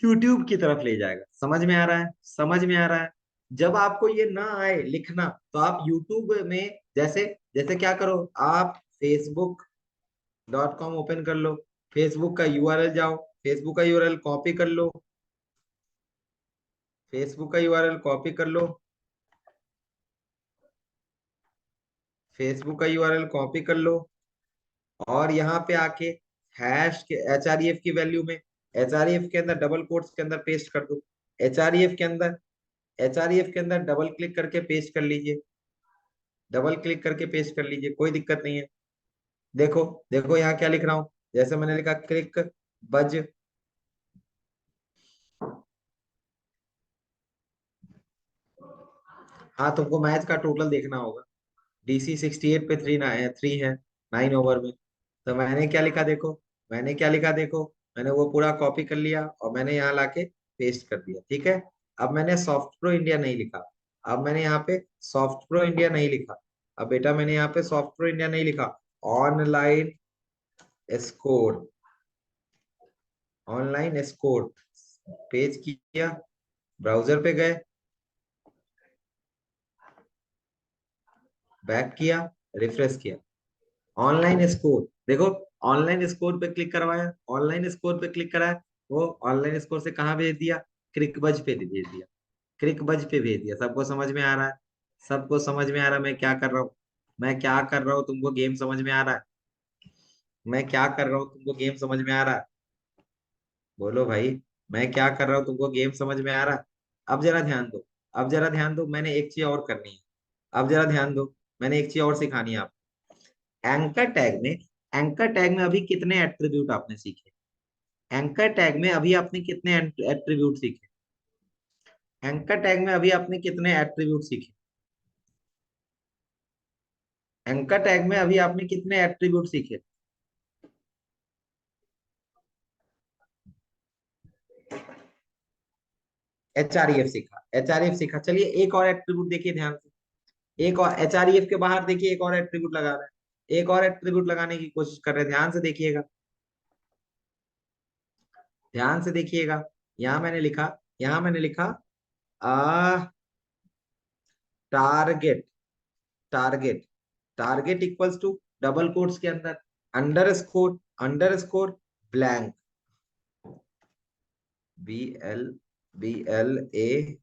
यूट्यूब की तरफ ले जाएगा। समझ में आ रहा है? समझ में आ रहा है? जब आपको ये ना आए लिखना तो आप यूट्यूब में जैसे, जैसे क्या करो, आप facebook.com ओपन कर लो, फेसबुक का यूआरएल जाओ, फेसबुक का यूआरएल कॉपी कर लो, फेसबुक का यूआरएल कॉपी कर लो, फेसबुक का यूआरएल कॉपी कर लो और यहाँ पे आके हैश के एचआरईएफ की वैल्यू में एचआरईएफ के अंदर डबल कोट्स के अंदर पेस्ट कर दो। एचआरईएफ के अंदर एचआरईएफ के अंदर डबल क्लिक करके पेस्ट कर लीजिए। डबल क्लिक करके पेस्ट कर लीजिए, कोई दिक्कत नहीं है। देखो देखो यहाँ क्या लिख रहा हूँ, जैसे मैंने लिखा क्लिक बज। हाँ, तुमको मैच का टोटल देखना होगा। DC 68 पे 3 है 9 ओवर में। तो मैंने क्या लिखा देखो, मैंने क्या लिखा देखो, मैंने वो पूरा कॉपी कर लिया और मैंने यहाँ लाके पेस्ट कर दिया। ठीक है, अब मैंने सॉफ्ट प्रो इंडिया नहीं लिखा। अब मैंने यहाँ पे सॉफ्ट प्रो इंडिया नहीं लिखा। अब बेटा मैंने यहाँ पे सॉफ्ट प्रो इंडिया नहीं लिखा। Online score, online score page किया, ब्राउजर पे गए, बैक किया, रिफ्रेश किया, ऑनलाइन स्कोर देखो, ऑनलाइन स्कोर पे क्लिक करवाया, ऑनलाइन स्कोर पे क्लिक कराया, वो ऑनलाइन स्कोर से कहाँ भेज दिया, क्रिकबज पे भेज दिया। क्रिकबज पे भेज दिया। सबको समझ में आ रहा है? सबको समझ में आ रहा है मैं क्या कर रहा हूँ? मैं क्या कर रहा हूँ तुमको गेम समझ में आ रहा है? मैं क्या कर रहा हूँ तुमको गेम समझ में आ रहा है? बोलो भाई, मैं क्या कर रहा हूँ तुमको गेम समझ में आ रहा है? अब जरा ध्यान दो, अब जरा ध्यान दो, मैंने एक चीज और करनी है। अब जरा ध्यान दो, मैंने एक चीज और सिखानी है आपको। एंकर टैग में अभी कितने एट्रीब्यूट आपने सीखे? एंकर टैग में अभी आपने कितने एट्रीब्यूट सीखे? एंकर टैग में अभी आपने कितने एट्रीब्यूट सीखे? एंकर टैग में अभी आपने कितने एट्रीब्यूट सीखे? एचआरईएफ सीखा, एचआरईएफ सीखा। चलिए एक और एट्रीब्यूट देखिए ध्यान से। एक और एचआरईएफ के बाहर देखिए, एक और एट्रीब्यूट लगा रहे हैं। एक और एट्रीब्यूट लगाने की कोशिश कर रहे हैं, ध्यान से देखिएगा, ध्यान से देखिएगा। यहां मैंने लिखा, यहां मैंने लिखा आ target, target, target equals to double quotes के अंदर underscore, underscore blank, BL BLANK।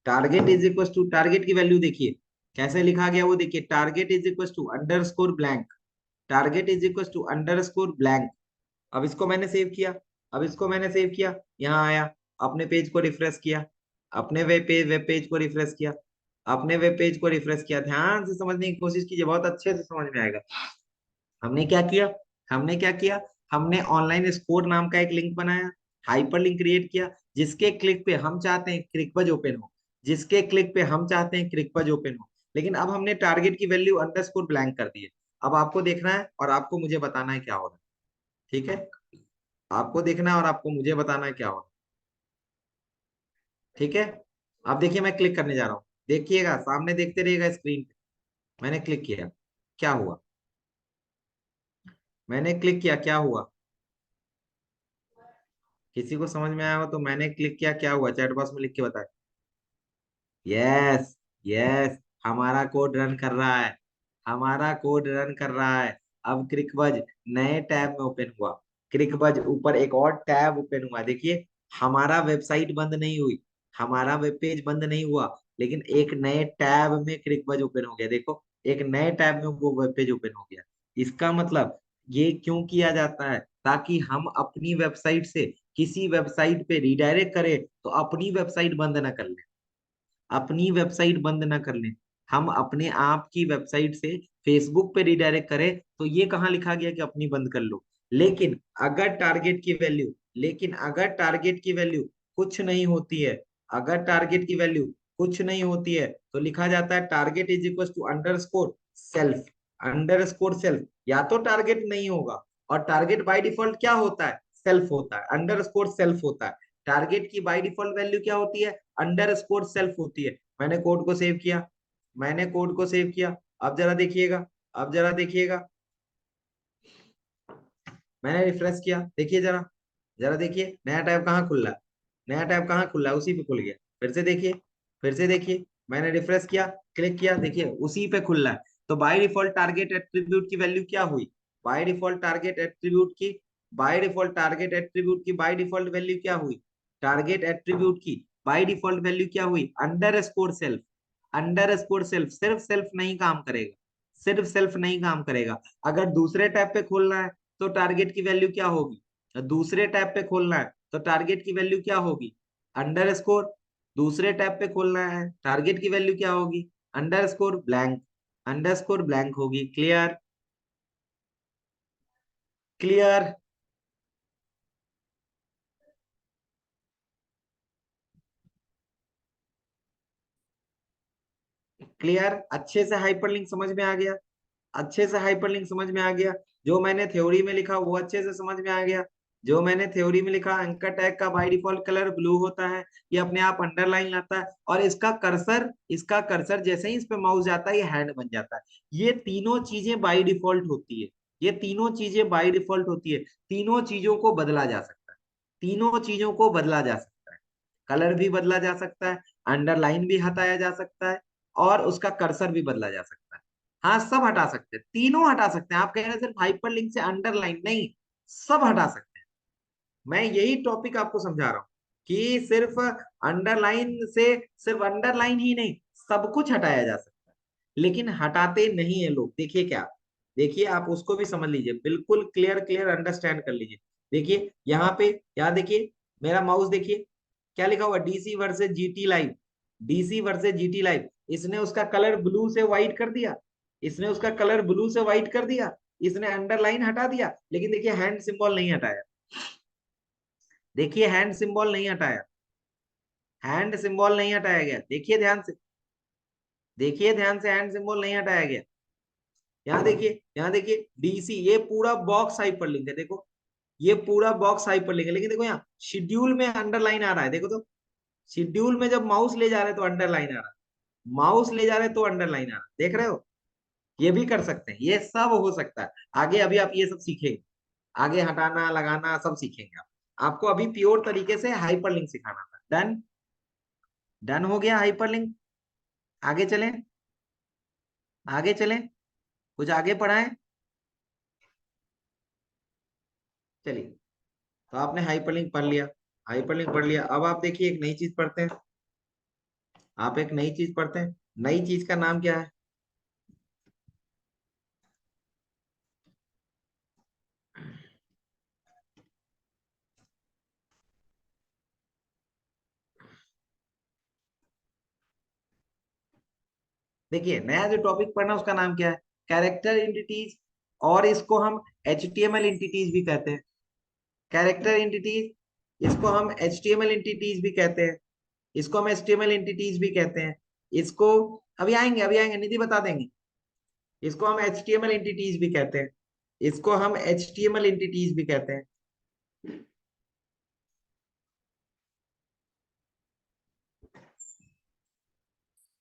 Target is equal to, target की वैल्यू देखिए कैसे लिखा गया, वो देखिए, target is equal to underscore blank, target is equal to underscore blank. अब इसको मैंने सेव किया, अब इसको मैंने सेव किया, यहाँ आया, अपने पेज को रिफ्रेश किया, अपने वेब पेज को रिफ्रेश किया, अपने वेब पेज को रिफ्रेश किया। ध्यान से समझने की कोशिश कीजिए, बहुत अच्छे से समझ में आएगा। हमने क्या किया, हमने क्या किया, हमने ऑनलाइन स्कोर नाम का एक लिंक बनाया, हाइपर लिंक क्रिएट किया, जिसके क्लिक पे हम चाहते हैं क्रिकबज ओपन हो, जिसके क्लिक पे हम चाहते हैं क्रिकबज ओपन हो। लेकिन अब हमने टारगेट की वैल्यू अंडरस्कोर ब्लैंक कर दी है। अब आपको देखना है और आपको मुझे बताना है क्या हो रहा है। ठीक है, आपको देखना है और आपको मुझे बताना है क्या हो रहा है। ठीक है, अब देखिए मैं क्लिक करने जा रहा हूँ, देखिएगा सामने, देखते रहिएगा स्क्रीन पे। मैंने क्लिक किया, क्या हुआ? मैंने क्लिक किया, क्या हुआ? किसी को समझ में आया हो तो मैंने क्लिक किया, क्या हुआ, चैट बॉक्स में लिख के बताए। यस, यस, हमारा कोड रन कर रहा है, हमारा कोड रन कर रहा है। अब क्रिकबज नए टैब में ओपन हुआ, क्रिकबज ऊपर एक और टैब ओपन हुआ, देखिए। हमारा वेबसाइट बंद नहीं हुई, हमारा वेब पेज बंद नहीं हुआ, लेकिन एक नए टैब में क्रिकबज ओपन हो गया। देखो, एक नए टैब में वो वेब पेज ओपन हो गया। इसका मतलब ये क्यों किया जाता है? ताकि हम अपनी वेबसाइट से किसी वेबसाइट पे रिडायरेक्ट करें तो अपनी वेबसाइट बंद ना कर ले, अपनी वेबसाइट बंद ना कर लें। हम अपने आप की वेबसाइट से फेसबुक पे रिडायरेक्ट करें तो ये कहाँ लिखा गया कि अपनी बंद कर लो? लेकिन अगर टारगेट की वैल्यू, लेकिन अगर टारगेट की वैल्यू कुछ नहीं होती है, अगर टारगेट की वैल्यू कुछ नहीं होती है तो लिखा जाता है target is equal to underscore self, underscore self. या तो टारगेट नहीं होगा, और टारगेट बाय डिफॉल्ट क्या होता है, सेल्फ होता है, अंडरस्कोर सेल्फ होता है। टारगेट की बाय डिफॉल्ट वैल्यू क्या होती है, अंडरस्कोर सेल्फ होती है। मैंने कोड को सेव किया, मैंने कोड को सेव किया। अब जरा देखिएगा, अब जरा देखिएगा, मैंने रिफ्रेश किया, देखिए जरा, जरा देखिए नया टैब कहाँ खुल रहा है, नया टैब कहाँ खुल रहा है, उसी पे खुल गया। फिर से देखिए, फिर से देखिए, मैंने रिफ्रेश किया, क्लिक किया, देखिए उसी पे खुल रहा है। तो बाय डिफॉल्ट टारगेट एट्रीब्यूट की वैल्यू क्या हुई, बाय डिफॉल्ट टारगेट एट्रीब्यूट की, बाय डिफॉल्ट टारगेट एट्रीब्यूट की बाय डिफॉल्ट वैल्यू क्या हुई, टारगेट एट्रीब्यूट की बाय डिफॉल्ट वैल्यू क्या हुई, under score self. Under score self, सिर्फ सेल्फ नहीं काम करेगा, सिर्फ सेल्फ नहीं काम करेगा। अगर दूसरे टैब पे खोलना है तो टारगेट की वैल्यू क्या होगी, दूसरे टैब पे खोलना है तो टारगेट की वैल्यू क्या होगी, अंडर स्कोर। दूसरे टैब पे खोलना है, टारगेट की वैल्यू क्या होगी, underscore blank, underscore blank होगी। Clear, clear, clear. अच्छे से हाइपरलिंक समझ में आ गया, अच्छे से हाइपरलिंक समझ में आ गया। जो मैंने थ्योरी में लिखा वो अच्छे से समझ में आ गया। जो मैंने थ्योरी में लिखा, एंकर टैग का बाय डिफॉल्ट कलर ब्लू होता है, ये अपने आप अंडरलाइन लाता है, और इसका कर्सर जैसे ही इस पे माउस जाता है ये हैंड बन जाता है। ये तीनों चीजें बाय डिफॉल्ट होती है, ये तीनों चीजें बाय डिफॉल्ट होती है। तीनों चीजों को बदला जा सकता है, तीनों चीजों को बदला जा सकता है। कलर भी बदला जा सकता है, अंडरलाइन भी हटाया जा सकता है, और उसका कर्सर भी बदला जा सकता है। हाँ, सब हटा सकते हैं, तीनों हटा सकते हैं। आप कह रहे हैं सिर्फ हाइपरलिंक से अंडरलाइन, नहीं, सब हटा सकते हैं। मैं यही टॉपिक आपको समझा रहा हूं कि सिर्फ अंडरलाइन से, सिर्फ अंडरलाइन ही नहीं, सब कुछ हटाया जा सकता है, लेकिन हटाते नहीं है लोग। देखिए क्या, देखिए आप उसको भी समझ लीजिए, बिल्कुल क्लियर क्लियर अंडरस्टैंड कर लीजिए। देखिए यहाँ पे, यहाँ देखिए, मेरा माउस देखिए, क्या लिखा हुआ, DC versus GT live, DC versus GT live. इसने उसका कलर ब्लू से व्हाइट कर दिया, इसने उसका कलर ब्लू से व्हाइट कर दिया, इसने अंडरलाइन हटा दिया, लेकिन देखिए हैंड सिंबल नहीं हटाया। देखिए हैंड सिंबल नहीं हटाया, हैंड सिंबल नहीं हटाया गया। देखिए ध्यान से, देखिए ध्यान से, हैंड सिंबल नहीं हटाया गया। यहाँ देखिए, यहाँ देखिए डीसी, ये पूरा बॉक्स हाइपरलिंक है, देखो ये पूरा बॉक्स हाइपरलिंक है, लेकिन देखो यहाँ शेड्यूल में अंडरलाइन आ रहा है, देखो तो शेड्यूल में जब माउस ले जा रहे हैं तो अंडरलाइन आ रहा है, माउस ले जा रहे हैं तो अंडरलाइन आ रहा है, देख रहे हो। ये भी कर सकते हैं, ये सब हो सकता है आगे, अभी आप ये सब सीखेंगे, आगे हटाना लगाना सब सीखेंगे आप। आपको अभी प्योर तरीके से हाइपरलिंक सिखाना था। डन, डन हो गया हाइपरलिंक। आगे चलें, आगे चलें, कुछ आगे पढ़ाएं। चलिए, तो आपने हाइपरलिंक पढ़ लिया, हाइपरलिंक पढ़ लिया। अब आप देखिए एक नई चीज पढ़ते हैं, आप एक नई चीज पढ़ते हैं। नई चीज का नाम क्या है, देखिए नया जो टॉपिक पढ़ना उसका नाम क्या है, कैरेक्टर एंटिटीज, और इसको हम एचटीएमएल एंटिटीज भी कहते हैं। कैरेक्टर एंटिटीज, इसको हम एचटीएमएल एंटिटीज भी कहते हैं, इसको हम एचटीएमएल एंटिटीज भी कहते हैं। इसको अभी आएंगे, अभी आएंगे, निधि बता देंगे। इसको हम एचटीएमएल एंटिटीज भी कहते हैं, इसको हम एचटीएमएल एंटिटीज भी कहते हैं।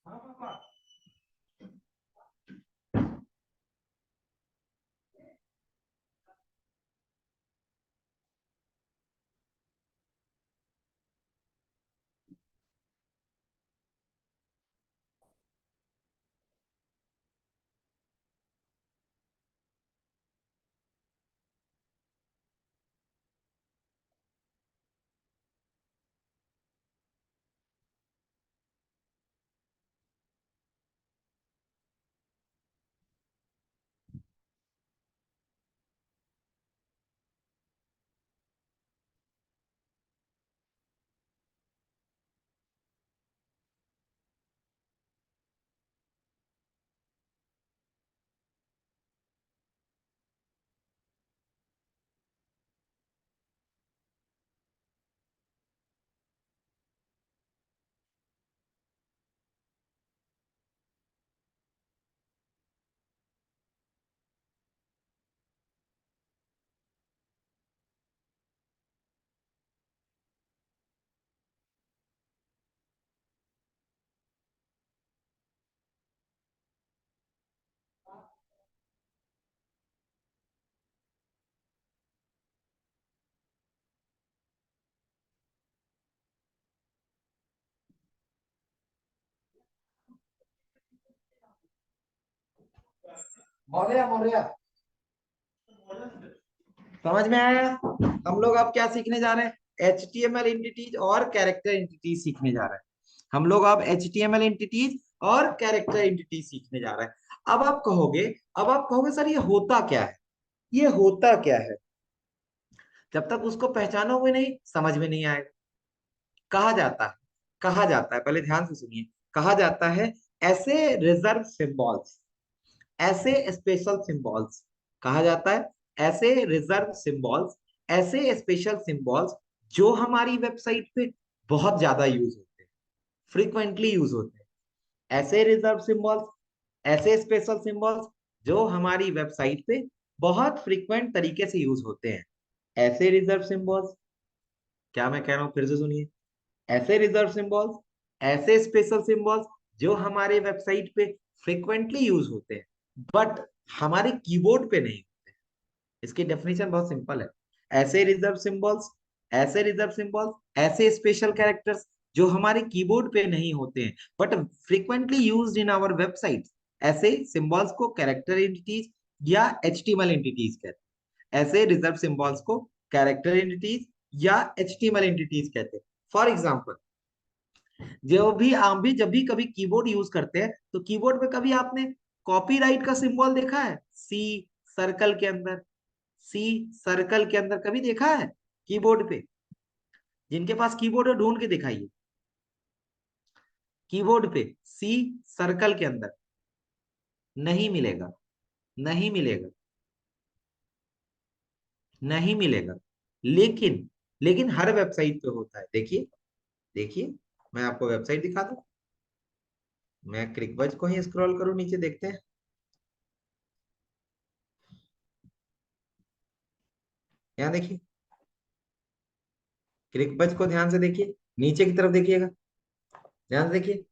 हाँ पापा। मौर्य, मौर्य, समझ में आया। हम लोग अब क्या सीखने जा रहे हैं, एचटीएमएल एंटिटीज और कैरेक्टर एंटिटीज सीखने जा रहे हैं। हम लोग अब एचटीएमएल एंटिटीज और कैरेक्टर एंटिटीज सीखने जा रहे हैं। अब आप कहोगे सर ये होता क्या है, ये होता क्या है। जब तक उसको पहचानोगे नहीं समझ में नहीं आएगा। कहा जाता है, कहा जाता है, पहले ध्यान से सुनिए, कहा जाता है ऐसे रिजर्व सिंबल्स, ऐसे स्पेशल सिंबल्स, कहा जाता है ऐसे रिजर्व सिंबल्स, ऐसे स्पेशल सिंबल्स जो हमारी वेबसाइट पे बहुत ज्यादा यूज होते हैं, फ्रीक्वेंटली यूज होते हैं। ऐसे रिजर्व सिंबल्स, ऐसे स्पेशल सिंबल्स जो हमारी वेबसाइट पे बहुत फ्रीक्वेंट तरीके से यूज होते हैं। ऐसे रिजर्व सिंबल्स, क्या मैं कह रहा हूं फिर से सुनिए, ऐसे रिजर्व सिंबल्स, ऐसे स्पेशल सिंबल्स जो हमारे वेबसाइट पे फ्रीक्वेंटली यूज होते हैं बट हमारे कीबोर्ड पे नहीं। इसकी डेफिनेशन बहुत सिंपल है। ऐसे रिजर्व सिंबल्स, ऐसे रिजर्व सिंबल्स, ऐसे स्पेशल कैरेक्टर्स जो हमारे कीबोर्ड पे नहीं होते हैं but frequently used in our website, ऐसे सिंबल्स को कैरेक्टर एंटिटीज या एचटीएमएल एंटिटीज कहते हैं। ऐसे रिजर्व सिंबल्स को कैरेक्टर एंटिटीज या एचटीएमएल एंटिटीज कहते हैं। फॉर एग्जाम्पल, जो भी आप भी जब भी कभी कीबोर्ड यूज करते हैं तो कीबोर्ड पे कभी आपने कॉपीराइट का सिंबल देखा है, सी सर्कल के अंदर, सी सर्कल के अंदर कभी देखा है कीबोर्ड पे? जिनके पास कीबोर्ड है ढूंढ के दिखाइए, कीबोर्ड पे सी सर्कल के अंदर नहीं मिलेगा, नहीं मिलेगा, नहीं मिलेगा। लेकिन लेकिन हर वेबसाइट पे होता है। देखिए, देखिए, मैं आपको वेबसाइट दिखा दूं, मैं क्रिकबज को ही स्क्रॉल करूं नीचे, देखते हैं। यहाँ देखिए, क्रिकबज को ध्यान से देखिए, नीचे की तरफ देखिएगा, ध्यान से देखिए,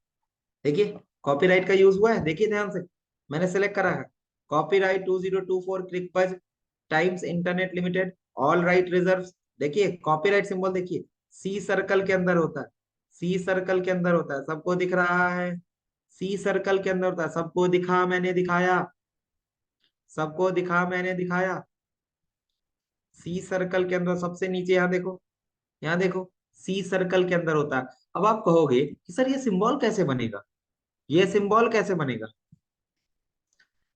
देखिए कॉपीराइट का यूज हुआ है, देखिए ध्यान से, मैंने सेलेक्ट करा है copyright 2024 Cricbuzz Times Internet Limited, all right reserve. देखिए कॉपीराइट सिंबल देखिए, सी सर्कल के अंदर होता है, सी सर्कल के अंदर होता है, सबको दिख रहा है, सी सर्कल के अंदर होता है, सबको दिखा, मैंने दिखाया, सबको दिखा, मैंने दिखाया। सी सर्कल के अंदर सबसे नीचे, यहाँ देखो, यहाँ देखो, सी सर्कल के अंदर होता है। अब आप कहोगे कि सर ये सिंबल कैसे बनेगा, ये सिंबल कैसे बनेगा,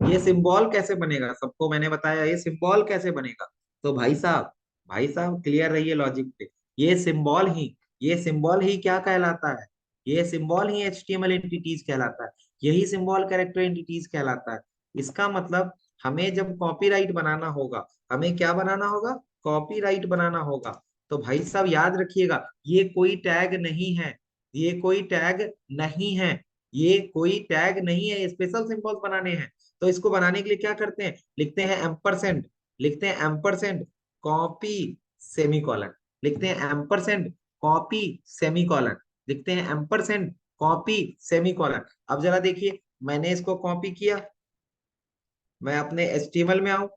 ये सिंबल कैसे बनेगा, सबको मैंने बताया ये सिंबल कैसे बनेगा। तो भाई साहब, भाई साहब क्लियर रहिए लॉजिक पे, ये सिंबल ही, ये सिंबल ही क्या कहलाता है, ये सिंबल ही एचटीएमएल एंटिटीज कहलाता है, यही सिंबल कैरेक्टर एंटिटीज कहलाता है। इसका मतलब हमें जब कॉपीराइट बनाना होगा, हमें क्या बनाना होगा, कॉपीराइट बनाना होगा, तो भाई साहब याद रखिएगा ये कोई टैग नहीं है, ये कोई टैग नहीं है, ये कोई टैग नहीं है, स्पेशल सिंबल्स बनाने हैं। तो इसको बनाने के लिए क्या करते हैं, लिखते हैं एम्परसेंड, लिखते हैं एम्परसेंड कॉपी सेमीकोलन, लिखते हैं एम्परसेंड कॉपी सेमीकोलन, लिखते हैं एम्परसेंड कॉपी सेमीकोलन। अब जरा देखिए, मैंने इसको कॉपी किया, मैं अपने एचटीएमएल में आऊं,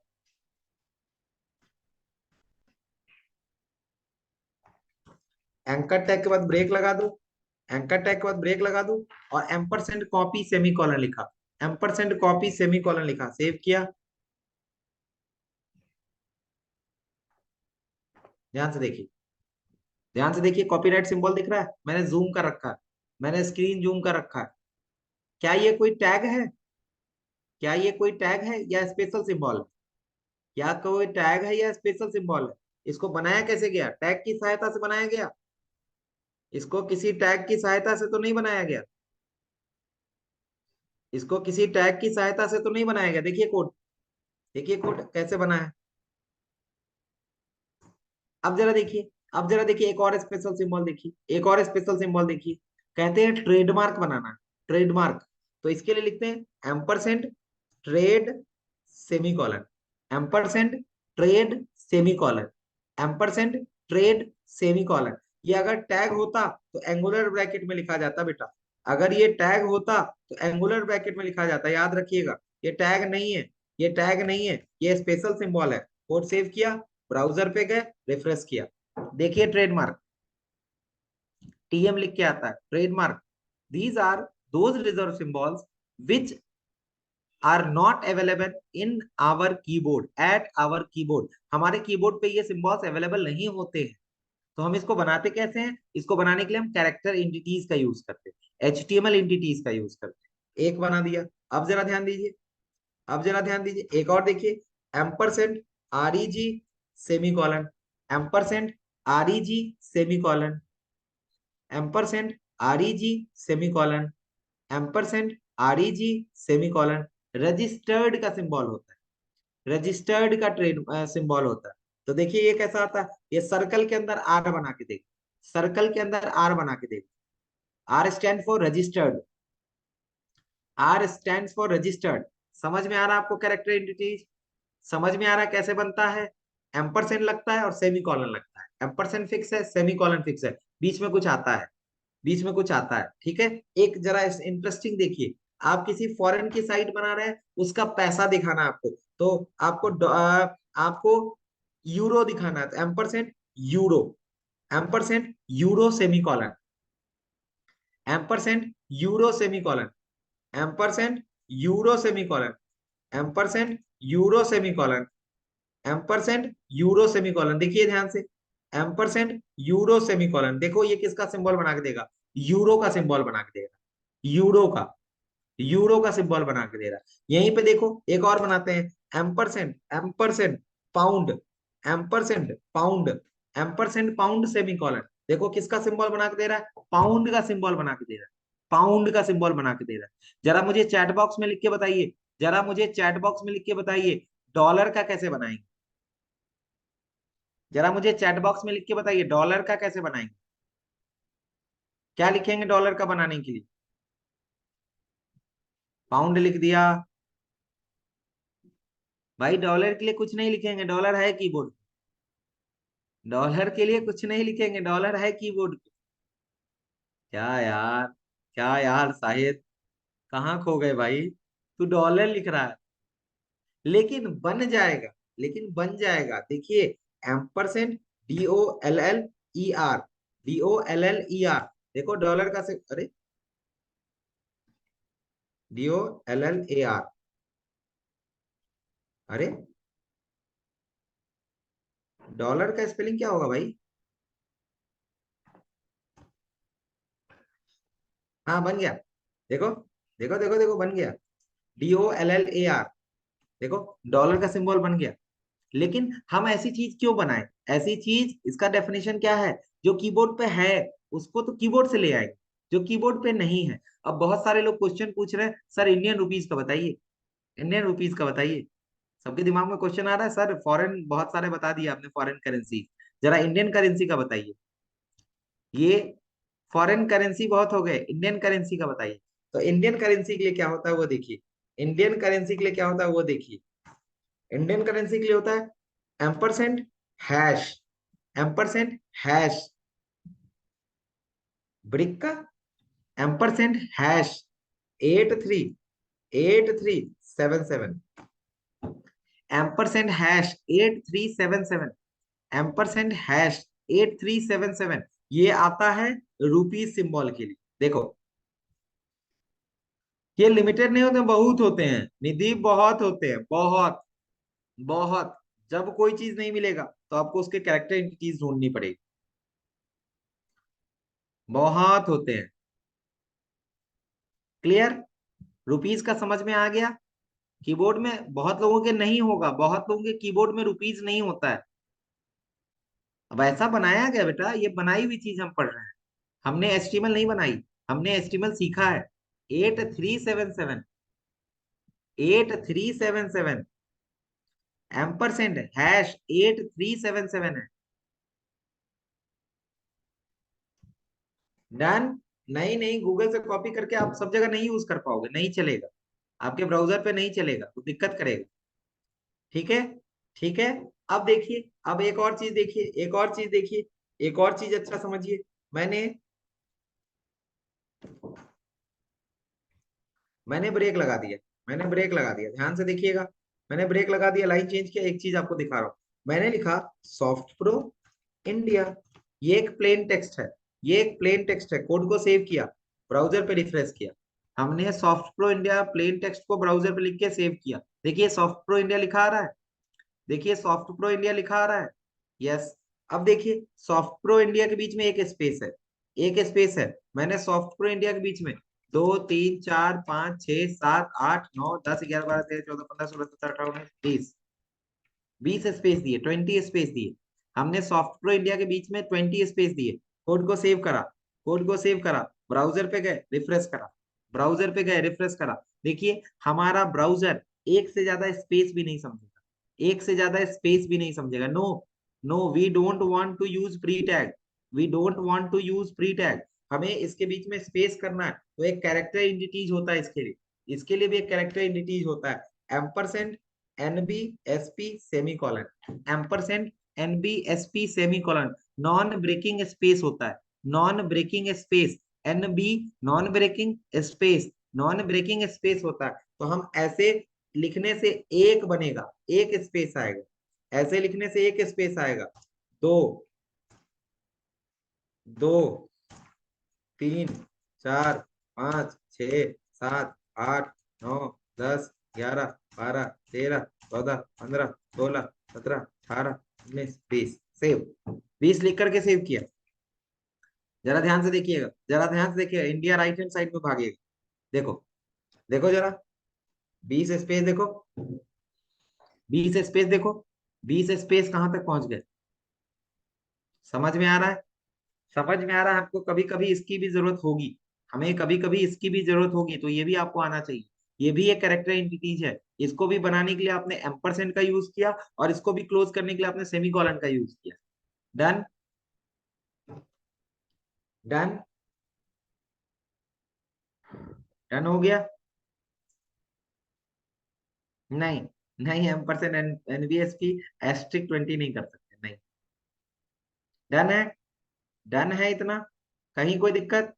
एंकर टैग के बाद ब्रेक लगा दूं, एंकर टैग के बाद ब्रेक लगा दूं और एम्परसेंड कॉपी सेमीकोलन लिखा, एम्परसेंड कॉपी सेमीकोलन लिखा, सेव किया। ध्यान से देखिए, ध्यान से देखिए, कॉपीराइट सिंबल दिख रहा है, मैंने जूम कर रखा है, मैंने स्क्रीन जूम कर रखा है। क्या ये कोई टैग है, क्या ये कोई टैग है या स्पेशल सिंबल है, क्या कोई टैग है या स्पेशल सिंबल है? इसको बनाया कैसे गया, टैग की सहायता से बनाया गया? इसको किसी टैग की सहायता से तो नहीं बनाया गया, इसको किसी टैग की सहायता से तो नहीं बनाया गया। देखिए कोड, देखिए कोड कैसे बना है। अब जरा देखिए, अब जरा देखिए एक और स्पेशल सिंबल देखिए, एक और स्पेशल सिंबल देखिए, कहते हैं ट्रेडमार्क बनाना है, ट्रेडमार्क। तो इसके लिए लिखते हैं ampersand trade semicolon, ampersand trade semicolon, ampersand trade semicolon. ये अगर टैग होता तो एंगुलर ब्रैकेट में लिखा जाता बेटा, अगर ये टैग होता तो एंगुलर ब्रैकेट में लिखा जाता, याद रखिएगा। ये टैग नहीं है, ये टैग नहीं है, ये स्पेशल सिंबल है। कोड सेव किया, ब्राउजर पे गए, रिफ्रेश किया, देखिए ट्रेडमार्क, टीएम लिख के आता है trademark. These are those reserve symbols which are not available in our keyboard, at our keyboard, हमारे कीबोर्ड पे ये सिंबल्स अवेलेबल नहीं होते हैं। तो हम इसको बनाते कैसे हैं, इसको बनाने के लिए हम कैरेक्टर एंटिटीज का यूज करते हैं, एचटीएमएल एंटिटीज का यूज करते हैं। एक बना दिया। अब जरा ध्यान दीजिए, अब जरा ध्यान दीजिए, एक और देखिए, ampersand REG semi colon, ampersand REG semi colon, ampersand REG semi colon, ampersand REG semi colon, registered का सिंबल होता है, रजिस्टर्ड का ट्रेड सिंबल होता है। तो देखिए ये कैसा आता है, ये सर्कल के अंदर आर बना के देखो, सर्कल के अंदर आर बना के देखो, R stand for registered, R stand for registered. समझ में आ रहा है आपको कैरेक्टर आइडेंटिटीज? समझ में आ रहा है कैसे बनता है? एम्परसेंड लगता है और सेमी कॉलन लगता है, एम्परसेंड फिक्स है, सेमी कॉलन फिक्स है, बीच में कुछ आता है, बीच में कुछ आता है, ठीक है। एक जरा इंटरेस्टिंग देखिए, आप किसी फॉरेन की साइट बना रहे हैं, उसका पैसा दिखाना है आपको, तो आपको यूरो दिखाना है, तो ampersand euro, ampersand euro semi colon, ampersand euro semi colon, ampersand euro semi colon, ampersand euro semi colon, ampersand euro semicolon. देखिए ध्यान से, एम्परसेंड यूरो सेमीकोलन, देखो ये किसका सिंबल बना के देगा, यूरो का सिंबल बना के देगा, यूरो का, यूरो का सिंबल बना के दे रहा है। यहीं पे देखो एक और बनाते हैं, ampersand, ampersand pound, ampersand pound, ampersand pound semicolon, देखो किसका सिंबल बना के दे रहा है, पाउंड का सिंबल बना के दे रहा है, पाउंड का सिंबल बना के दे रहा है। जरा मुझे चैट बॉक्स में लिख के बताइए, जरा मुझे चैट बॉक्स में लिख के बताइए, डॉलर का कैसे बनाएंगे? जरा मुझे चैट बॉक्स में लिख के बताइए, डॉलर का कैसे बनाएंगे? क्या लिखेंगे डॉलर का बनाने के लिए? पाउंड लिख दिया भाई, डॉलर के लिए कुछ नहीं लिखेंगे, डॉलर है कीबोर्ड, डॉलर के लिए कुछ नहीं लिखेंगे, डॉलर है कीबोर्ड। क्या यार, क्या यार साहिद, कहाँ खो गए भाई? तू डॉलर लिख रहा है, लेकिन बन जाएगा, लेकिन बन जाएगा, देखिए, एम्परसेंड DOLLER, DOLLER, देखो डॉलर का से, अरे DOLLAR, अरे डॉलर का स्पेलिंग क्या होगा भाई? हाँ बन गया, देखो, देखो देखो देखो बन गया, DOLLAR, देखो डॉलर का सिंबल बन गया। लेकिन हम ऐसी चीज क्यों बनाए, ऐसी चीज, इसका डेफिनेशन क्या है, जो कीबोर्ड पे है उसको तो कीबोर्ड से ले आएंगे, जो कीबोर्ड पे नहीं है। अब बहुत सारे लोग क्वेश्चन पूछ रहे हैं, सर इंडियन रुपीज का बताइए, इंडियन रुपीज का बताइए, सबके दिमाग में क्वेश्चन आ रहा है, सर फॉरेन बहुत सारे बता दिए आपने, फॉरेन करेंसी, जरा इंडियन करेंसी का बताइए, ये फॉरेन करेंसी बहुत हो गए, इंडियन करेंसी का बताइए। तो इंडियन करेंसी के लिए क्या होता है वो देखिए, इंडियन करेंसी के लिए क्या होता है वो देखिए, इंडियन करेंसी के लिए होता है एम्परसेंड हैश, एम्परसेंड हैश, ब्रिक का ampersand hash 838377, ampersand hash 8377, ampersand hash 8377, ये आता है रुपी सिंबल के लिए। देखो ये लिमिटेड नहीं होते, बहुत होते हैं निधि, बहुत होते हैं, बहुत बहुत। जब कोई चीज नहीं मिलेगा तो आपको उसके कैरेक्टर एंटिटीज ढूंढनी पड़ेगी, बहुत होते हैं। क्लियर? रुपीज का समझ में आ गया? कीबोर्ड में बहुत लोगों के नहीं होगा, बहुत लोगों के कीबोर्ड में रुपीज नहीं होता है। अब ऐसा बनाया गया बेटा, ये बनाई हुई चीज हम पढ़ रहे हैं, हमने एचटीएमएल नहीं बनाई, हमने एचटीएमएल सीखा है। 8377, 8377, एम्परसेंड हैश 8377 है। डन? नहीं नहीं, गूगल से कॉपी करके आप सब जगह नहीं यूज कर पाओगे, नहीं चलेगा, आपके ब्राउजर पे नहीं चलेगा, तो दिक्कत करेगा, ठीक है? ठीक है। अब देखिए, अब एक और चीज देखिए, एक और चीज देखिए, एक और चीज अच्छा समझिए, मैंने मैंने ब्रेक लगा दिया, मैंने ब्रेक लगा दिया, ध्यान से देखिएगा, मैंने ब्रेक लगा दिया, लाइन चेंज किया, एक चीज आपको दिखा रहा हूं, मैंने लिखा सॉफ्ट प्रो इंडिया, ये एक प्लेन टेक्स्ट है, ये एक प्लेन टेक्स्ट है, कोड को सेव किया, ब्राउजर पे रिफ्रेश किया, हमने soft pro India plain text को ब्राउजर पे लिख के सेव किया, देखिए सॉफ्ट प्रो इंडिया लिखा आ रहा है, देखिए सॉफ्ट प्रो इंडिया लिखा आ रहा है, यस। अब देखिए सॉफ्ट प्रो इंडिया के बीच में एक स्पेस है, एक स्पेस है, मैंने सॉफ्ट प्रो इंडिया के बीच में 2 3 4 5 6 7 8 9 10 11 12 13 14 15 16 17 18 19 20 20 स्पेस दिए, 20 स्पेस दिए। हमने सॉफ्ट प्रो इंडिया के बीच में 20 स्पेस दिए। कोड को सेव करा, कोड को सेव करा, ब्राउजर पे गए, रिफ्रेश करा, ब्राउजर पे गए, रिफ्रेश करा। देखिए हमारा ब्राउजर एक से ज्यादा स्पेस भी नहीं समझेगा, एक से ज्यादा स्पेस भी नहीं समझेगा। No no, we don't want to use pre tag, we don't want to use pre tag. हमें इसके बीच में स्पेस करना है, तो एक कैरेक्टर एंटिटीज होता है इसके लिए, इसके लिए भी एक कैरेक्टर एंटिटीज होता है। Ampersand NB SP semicolon, ampersand NB SP semicolon, non breaking space होता है, non breaking space, NB non breaking space, non breaking space होता है। तो हम ऐसे लिखने से एक बनेगा, एक स्पेस आएगा, ऐसे लिखने से एक स्पेस आएगा। 2 2 3 4 5 6 7 8 9 10 11 12 13 14 15 16 17 18 19 20 सेव, 20 लिख करके सेव किया। जरा ध्यान से देखिएगा, जरा ध्यान से देखिएगा, इंडिया राइट हैंड साइड में भागिएगा। देखो, देखो जरा, 20 स्पेस देखो, 20 स्पेस देखो, 20 स्पेस कहां तक पहुंच गए? समझ में आ रहा है? समझ में आ रहा है आपको? कभी कभी इसकी भी जरूरत होगी, हमें कभी कभी इसकी भी जरूरत होगी, तो ये भी आपको आना चाहिए। ये भी एक कैरेक्टर एंटिटीज है, इसको भी बनाने के लिए आपने एम्परसेंड का यूज किया, और इसको भी क्लोज करने के लिए आपने सेमीकोलन का यूज किया। डन, डन, डन हो गया? नहीं, नहीं, एम्परसेंड एनवीएस की एस्ट्रिक 20 नहीं कर सकते, नहीं। डन है, डन है इतना? कहीं कोई दिक्कत?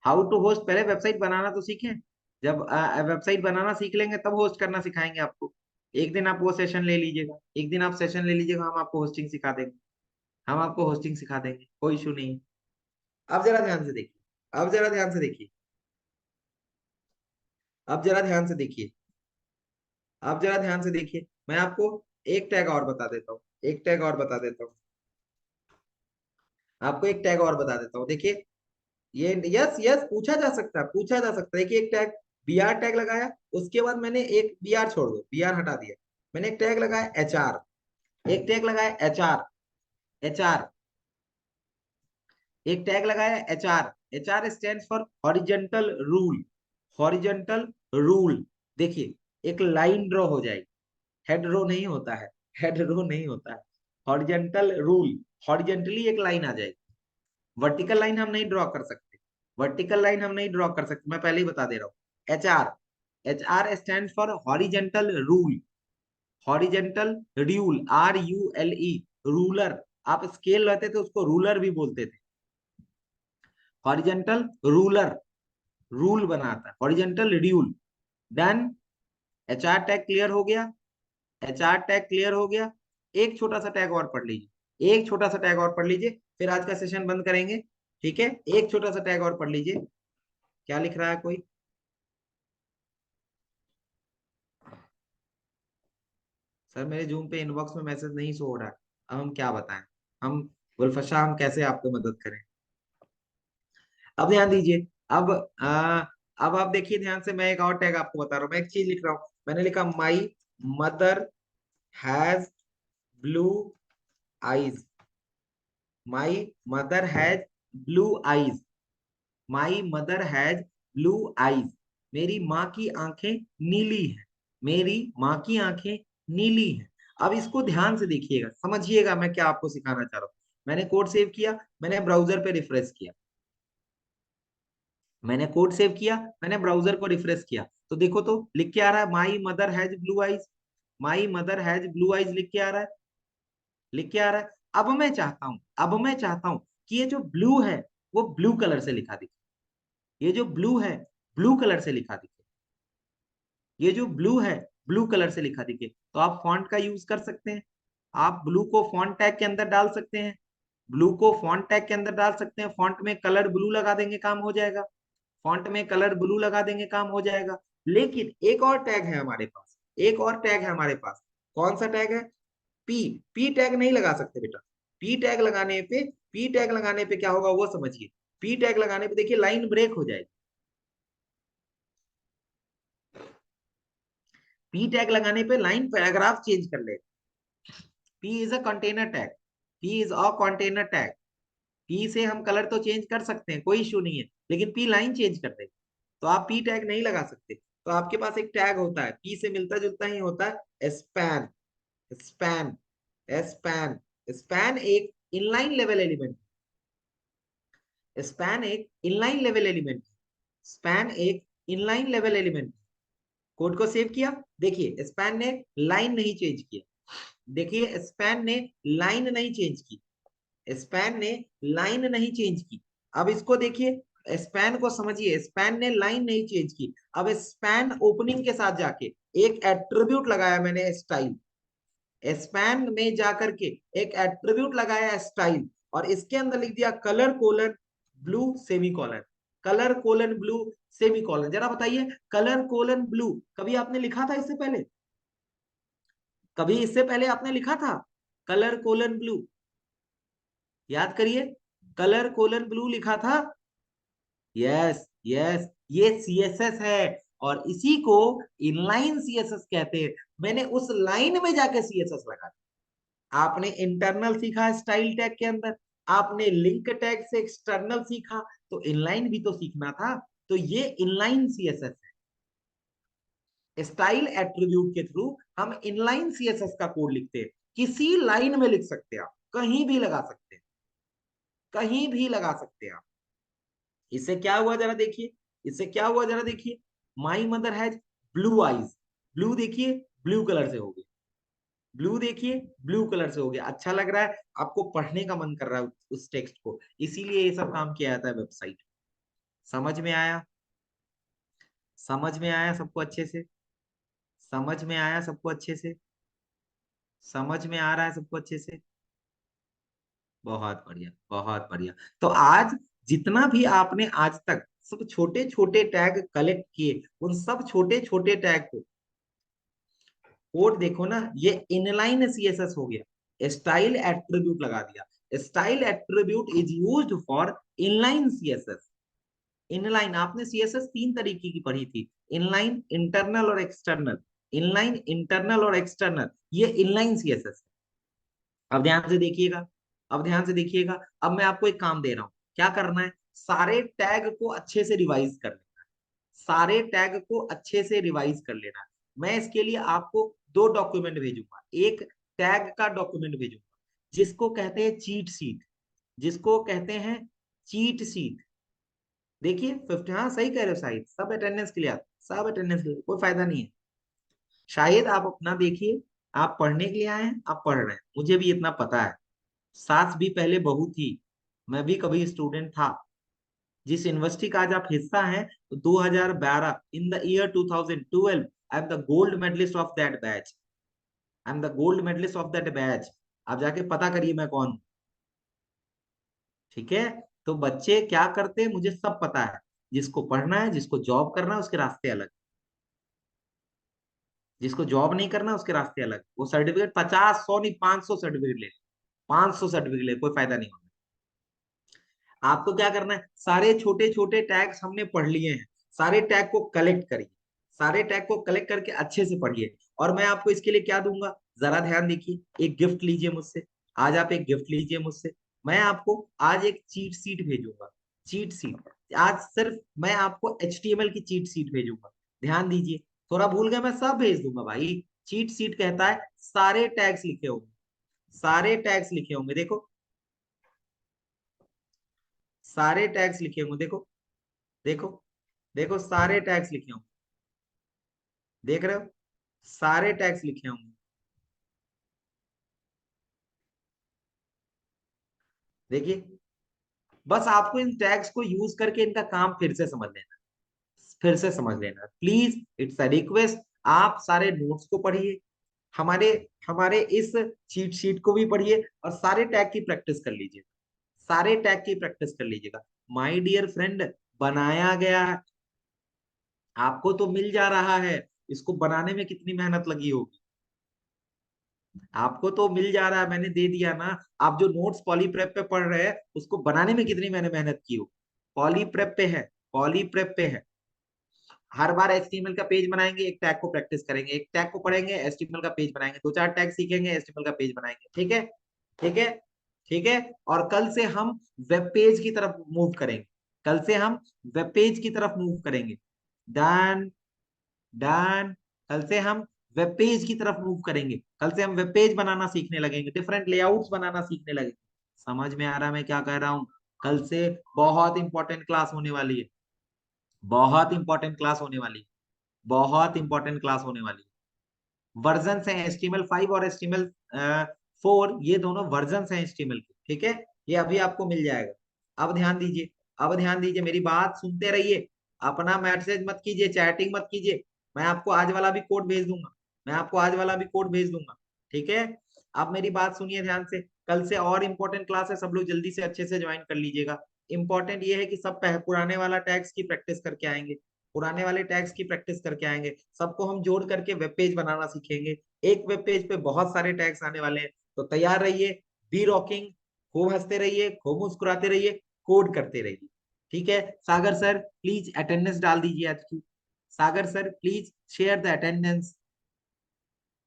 हाउ टू होस्ट, पहले वेबसाइट बनाना तो सीखें। जब वेबसाइट बनाना सीख लेंगे तब होस्ट करना सिखाएंगे आपको। एक दिन आप वो सेशन ले लीजिएगा, एक दिन आप सेशन ले लीजिएगा, हम आपको होस्टिंग सिखा देंगे, हम आपको होस्टिंग सिखा देंगे, कोई इशू नहीं है। अब जरा ध्यान से देखिए, अब जरा ध्यान से देखिए, अब जरा ध्यान से देखिए, अब जरा ध्यान से देखिए। मैं आपको एक टैग और बता देता हूँ, एक टैग और बता देता हूँ, आपको एक टैग और बता देता हूँ। देखिए, ये यस यस पूछा जा सकता है, पूछा जा सकता है। देखिए एक टैग बीआर टैग लगाया, उसके बाद मैंने एक बीआर छोड़ दो, बीआर हटा दिया, मैंने एक टैग लगाया एचआर, एक टैग लगाया एचआर, एचआर, एक टैग लगाया HR. HR stands for horizontal rule, horizontal rule. देखिए एक लाइन ड्रॉ हो जाएगी, हेड रो नहीं होता है, हेड रो नहीं होता है, हॉरिजॉन्टल रूल, हॉरिजॉन्टली एक लाइन आ जाएगी। वर्टिकल लाइन हम नहीं ड्रॉ कर सकते, वर्टिकल लाइन हम नहीं ड्रॉ कर सकते, मैं पहले ही बता दे रहा हूँ। H R, H R stand for horizontal rule, horizontal rule, R U L E, ruler. आप स्केल रहते थे उसको रूलर भी बोलते थे। हॉरिजेंटल रूलर, रूल बनाता है, horizontal rule. Done, H R tag clear हो गया, एच आर टैग क्लियर हो गया। एक छोटा सा टैग और पढ़ लीजिए, एक छोटा सा टैग और पढ़ लीजिए, फिर आज का सेशन बंद करेंगे। ठीक है, एक छोटा सा टैग और पढ़ लीजिए। क्या लिख रहा है कोई? सर मेरे जूम पे इनबॉक्स में मैसेज नहीं शो हो रहा है, अब हम क्या बताएं? हम गुलफशा, हम कैसे आपको मदद करें? अब ध्यान दीजिए, अब अब आप देखिए ध्यान से, मैं एक और टैग आपको बता रहा हूँ, मैं एक चीज लिख रहा हूँ। मैंने लिखा my mother has blue eyes, my mother has blue eyes, my mother has blue eyes. मेरी माँ की आंखें नीली हैं, मेरी माँ की आंखें नीली हैं। अब इसको ध्यान से देखिएगा, समझिएगा मैं क्या आपको सिखाना चाह रहा हूँ। मैंने कोड सेव किया, मैंने ब्राउजर पे रिफ्रेश किया, मैंने कोड सेव किया, मैंने ब्राउजर को रिफ्रेश किया, तो देखो तो लिख के आ रहा है my mother has blue eyes, my mother has blue eyes लिख के आ रहा है, लिख के आ रहा है। अब मैं चाहता हूं, अब मैं चाहता हूं कि ये जो ब्लू है वो ब्लू कलर से लिखा दिखे, ये जो ब्लू है ब्लू कलर से लिखा दिखे, ये जो ब्लू है ब्लू कलर से लिखा दिखे। तो आप फॉन्ट का यूज कर सकते हैं, आप ब्लू को फॉन्ट टैग के अंदर डाल सकते हैं, ब्लू को फॉन्ट टैग के अंदर डाल सकते हैं, फॉन्ट में कलर ब्लू लगा देंगे काम हो जाएगा, फॉन्ट में कलर ब्लू लगा देंगे काम हो जाएगा। लेकिन एक और टैग है हमारे पास, एक और टैग है हमारे पास। कौन सा टैग है? पी, पी टैग नहीं लगा सकते बेटा। पी टैग लगाने पे, पी टैग लगाने पे क्या होगा वो समझिए। पी टैग लगाने पे देखिए लाइन ब्रेक हो जाएगी। पी टैग लगाने पे लाइन पैराग्राफ चेंज कर लेगा। P is a container tag, P is a container tag. P से हम कलर तो चेंज कर सकते हैं, कोई इशू नहीं है, लेकिन पी लाइन चेंज कर देगा। तो आप पी टैग नहीं लगा सकते। तो आपके पास एक टैग होता है, पी से मिलता जुलता ही होता है, स्पैन। Span, span. स्पैन एक इनलाइन लेवल एलिमेंट। स्पैन एक इनलाइन लेवल एलिमेंट। स्पैन एक इनलाइन लेवल एलिमेंट। कोड को सेव किया, देखिए स्पैन ने लाइन नहीं चेंज किया। देखिए स्पैन ने लाइन नहीं चेंज की, स्पैन ने लाइन नहीं चेंज की। अब इसको देखिए, स्पैन को समझिए, स्पैन ने लाइन नहीं चेंज की। अब स्पैन ओपनिंग के साथ जाके एक एट्रीब्यूट लगाया मैंने, स्टाइल। स्पैन में जाकर के एक एट्रीब्यूट लगाया, स्टाइल, और इसके अंदर लिख दिया colour colon blue semi colon. Colour colon blue semi colon. जरा बताइए, कलर कोलन ब्लू कभी आपने लिखा था इससे पहले? कभी इससे पहले आपने लिखा था कलर कोलन ब्लू? याद करिए, कलर कोलन ब्लू लिखा था। यस यस, ये सीएसएस है, और इसी को इनलाइन सीएसएस कहते हैं। मैंने उस लाइन में जाके सीएसएस लगा। आपने इंटरनल सीखा स्टाइल टैग के अंदर, आपने लिंक टैग से एक्सटर्नल सीखा, तो इनलाइन भी तो सीखना था। तो ये इनलाइन सीएसएस है। स्टाइल एट्रीब्यूट के थ्रू हम इनलाइन सीएसएस का कोड लिखते हैं। किसी लाइन में लिख सकते हैं आप, कहीं भी लगा सकते हैं, कहीं भी लगा सकते हैं आप। इससे क्या हुआ जरा देखिए, इससे क्या हुआ जरा देखिए। My mother has blue eyes. Blue देखिए, ब्लू कलर से हो गया। ब्लू देखिए, ब्लू कलर से हो गया। अच्छा लग रहा है, आपको पढ़ने का मन कर रहा है उस टेक्स्ट को, इसीलिए ये सब काम किया जाता है वेबसाइट। समझ में आया? समझ में आया सबको अच्छे से? समझ में आया सबको अच्छे से? समझ में आ रहा है सबको अच्छे से? बहुत बढ़िया, बहुत बढ़िया। तो आज जितना भी आपने आज तक सब छोटे छोटे टैग कलेक्ट किए, उन सब छोटे छोटे टैग को कोड देखो ना, ये इनलाइन सीएसएस हो गया। स्टाइल एट्रीब्यूट लगा दिया। Style attribute is used for inline CSS. Inline, आपने सीएसएस तीन तरीके की पढ़ी थी, इनलाइन, इंटरनल और एक्सटर्नल। इनलाइन, इंटरनल और एक्सटर्नल, ये इनलाइन सीएसएस। अब ध्यान से देखिएगा, अब ध्यान से देखिएगा। अब मैं आपको एक काम दे रहा हूं, क्या करना है, सारे टैग को अच्छे से रिवाइज कर लेना है। सारे टैग को अच्छे से रिवाइज कर लेना है। मैं इसके लिए आपको दो डॉक्यूमेंट भेजूंगा। एक टैग का डॉक्यूमेंट भेजूंगा जिसको कहते हैं चीट शीट, जिसको कहते हैं चीट शीट। देखिए 50, हाँ सही कह रहे हो शाहिद, सब अटेंडेंस के लिए आते, सब अटेंडेंस के लिए, कोई फायदा नहीं है। शायद आप अपना देखिए, आप पढ़ने के लिए आए हैं, आप पढ़ रहे हैं, मुझे भी इतना पता है। सास भी पहले बहू थी, मैं भी कभी स्टूडेंट था। जिस यूनिवर्सिटी का आज आप हिस्सा हैं, तो 2012, in the year 2012, I am the gold medallist of that batch. I am the gold medallist of that batch. आप जाके पता करिए मैं कौन हूं। ठीक है? तो बच्चे क्या करते हैं मुझे सब पता है। जिसको पढ़ना है, जिसको जॉब करना है, उसके रास्ते अलग। जिसको जॉब नहीं करना उसके रास्ते अलग। वो सर्टिफिकेट 50, 100 नहीं, 500 सर्टिफिकेट ले, 500 सर्टिफिकेट ले, कोई फायदा नहीं होगा। आपको क्या करना है, सारे छोटे छोटे टैग्स हमने पढ़ लिए हैं, सारे टैग को कलेक्ट करिए। सारे टैग को कलेक्ट करके अच्छे से पढ़िए। और मैं आपको इसके लिए क्या दूंगा, जरा ध्यान देखिए, एक गिफ्ट लीजिए मुझसे। आज आप एक गिफ्ट लीजिए मुझसे। मैं आपको आज एक चीट सीट भेजूंगा। चीट सीट, आज सिर्फ मैं आपको एचटीएमएल की चीट सीट भेजूंगा। ध्यान दीजिए, थोड़ा भूल गया, मैं सब भेज दूंगा भाई। चीट सीट कहता है सारे टैग्स लिखे होंगे, सारे टैग्स लिखे होंगे, देखो सारे टैग्स लिखे होंगे, देखो देखो देखो, सारे टैग्स लिखे होंगे, देख रहे हो, सारे टैग्स लिखे होंगे। देखिए, बस आपको इन टैग्स को यूज करके इनका काम फिर से समझ लेना, फिर से समझ लेना प्लीज, इट्स अ रिक्वेस्ट। आप सारे नोट्स को पढ़िए, हमारे हमारे इस चीट शीट को भी पढ़िए, और सारे टैग की प्रैक्टिस कर लीजिए, सारे टैग की प्रैक्टिस कर लीजिएगा। माय डियर फ्रेंड, बनाया गया है, आपको तो मिल जा रहा है, इसको बनाने में कितनी मेहनत लगी होगी। आपको तो मिल जा रहा है, मैंने दे दिया ना। आप जो नोट्स पॉलीप्रेप पे पढ़ रहे हैं, उसको बनाने में कितनी मैंने मेहनत की हो। पॉलीप्रेप पे है, पॉलीप्रेप पे है। हर बार एचटीएमएल का पेज बनाएंगे, एक टैग को प्रैक्टिस करेंगे, एक टैग को पढ़ेंगे, एचटीएमएल का पेज बनाएंगे, दो चार टैग सीखेंगे, एचटीएमएल का पेज बनाएंगे। ठीक है, ठीक है, ठीक है। और कल से हम वेब पेज की तरफ मूव करेंगे, कल से हम वेब पेज की तरफ मूव करेंगे। Done, done. कल से हम वेब पेज की तरफ मूव करेंगे, कल से हम वेब पेज बनाना सीखने लगेंगे, डिफरेंट लेआउट्स बनाना सीखने लगेंगे। समझ में आ रहा है मैं क्या कह रहा हूं? कल से बहुत इंपॉर्टेंट क्लास होने वाली है, बहुत इंपॉर्टेंट क्लास होने वाली है, बहुत इंपॉर्टेंट क्लास होने वाली है। वर्जन हैं HTML5 और HTML4, ये दोनों वर्जन हैं HTML के। ठीक है, ये अभी आपको मिल जाएगा। अब ध्यान दीजिए, अब ध्यान दीजिए, मेरी बात सुनते रहिए, अपना मैसेज मत कीजिए, चैटिंग मत कीजिए। मैं आपको आज वाला भी कोड भेज दूंगा, मैं आपको आज वाला भी कोड भेज दूंगा। ठीक है, अब मेरी बात सुनिए ध्यान से। कल से और इंपॉर्टेंट क्लास है, सब लोग जल्दी से अच्छे से ज्वाइन कर लीजिएगा। इंपॉर्टेंट ये है कि सब पुराने वाला टैग्स की प्रैक्टिस करके आएंगे, पुराने वाले टैग्स की प्रैक्टिस करके आएंगे, सबको हम जोड़ करके वेब पेज बनाना सीखेंगे। एक वेब पेज पे बहुत सारे टैग्स आने वाले हैं, तो तैयार रहिए। बी रॉकिंग, खूब हंसते रहिए, खूब मुस्कुराते रहिए, कोड करते रहिए। ठीक है, सागर सर प्लीज अटेंडेंस डाल दीजिए आज की। Sagar sir please share the attendance.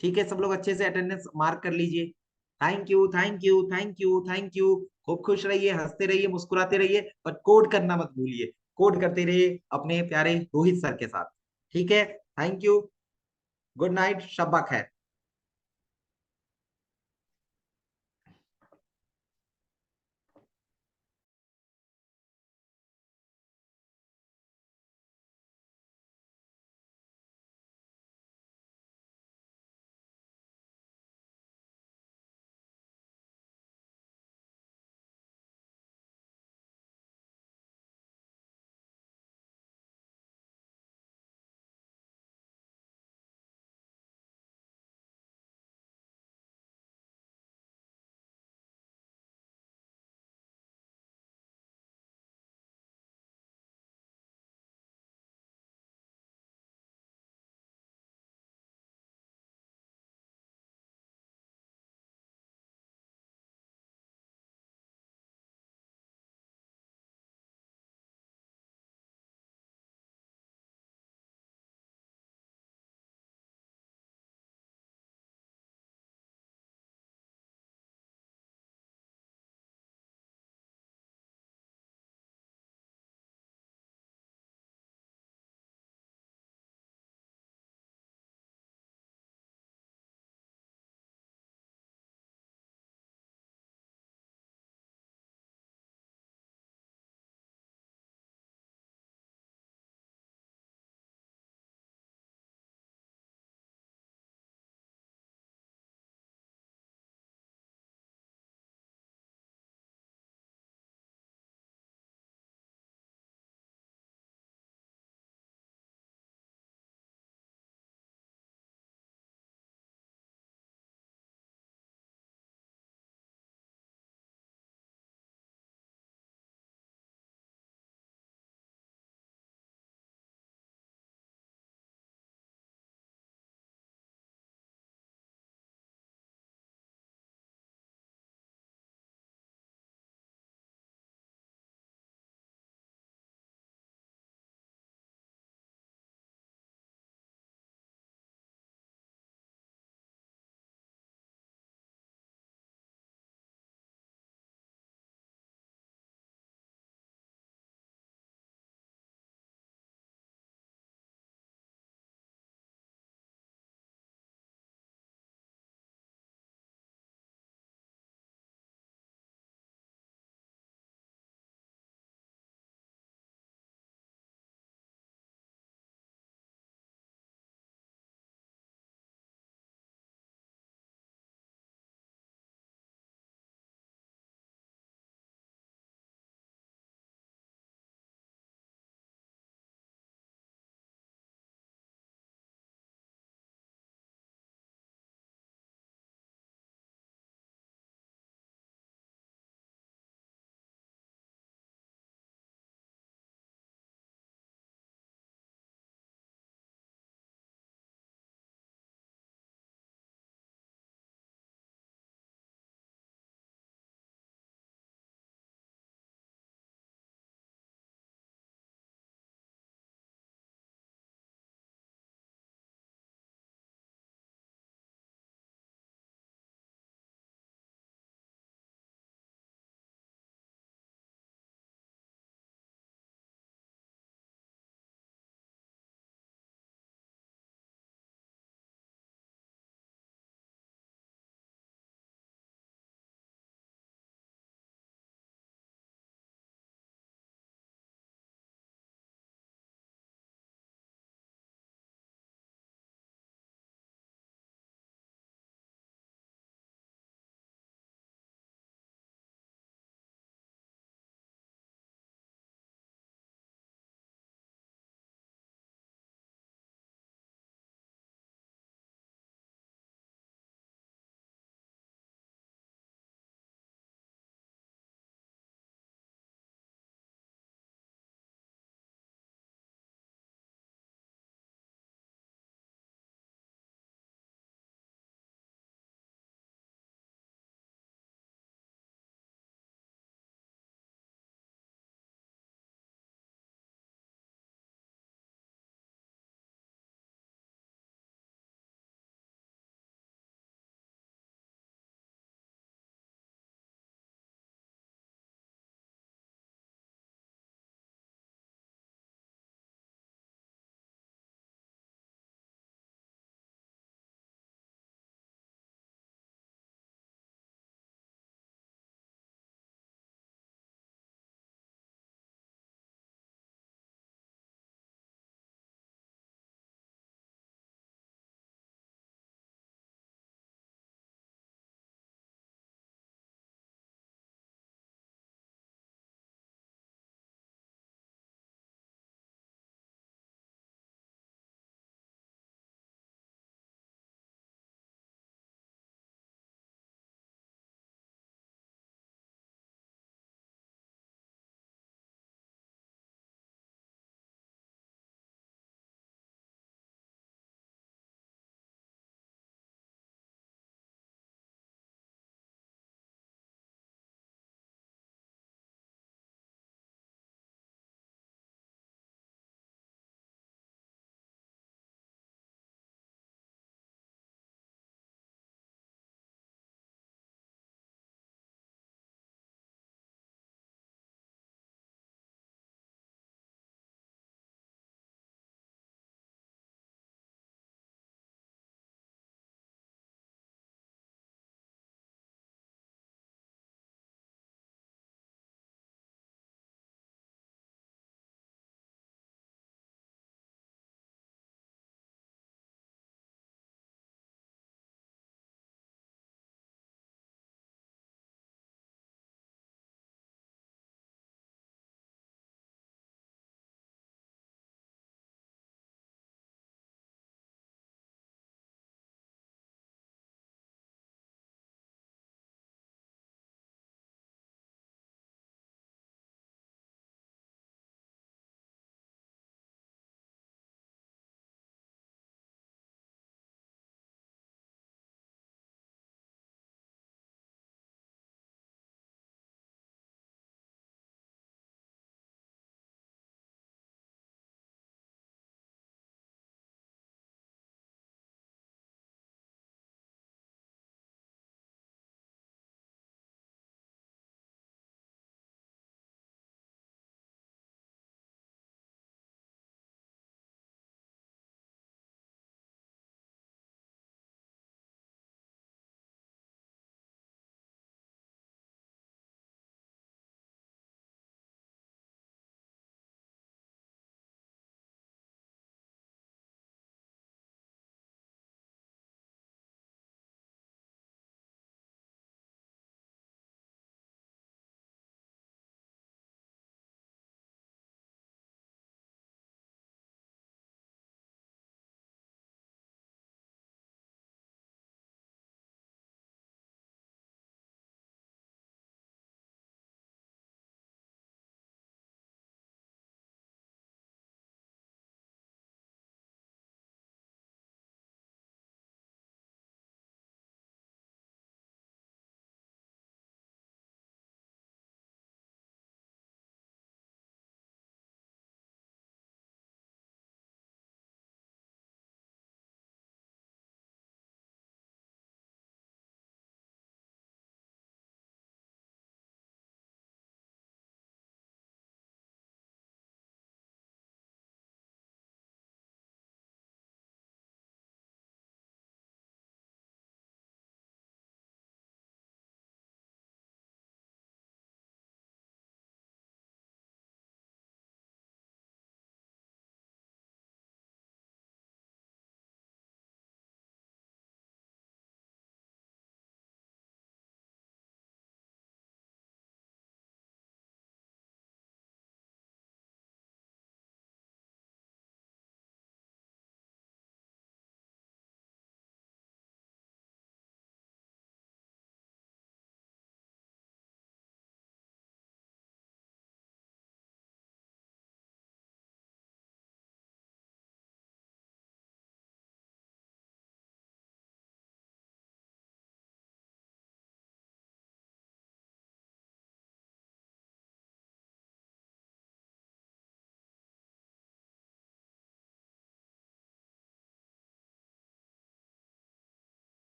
ठीक है, सब लोग अच्छे से अटेंडेंस मार्क कर लीजिए। Thank you, thank you, thank you, thank you. खूब खुश रहिए, हंसते रहिए, मुस्कुराते रहिए, पर कोड करना मत भूलिए। कोड करते रहिए अपने प्यारे रोहित सर के साथ। ठीक है, थैंक यू, गुड नाइट, शब्बा खैर।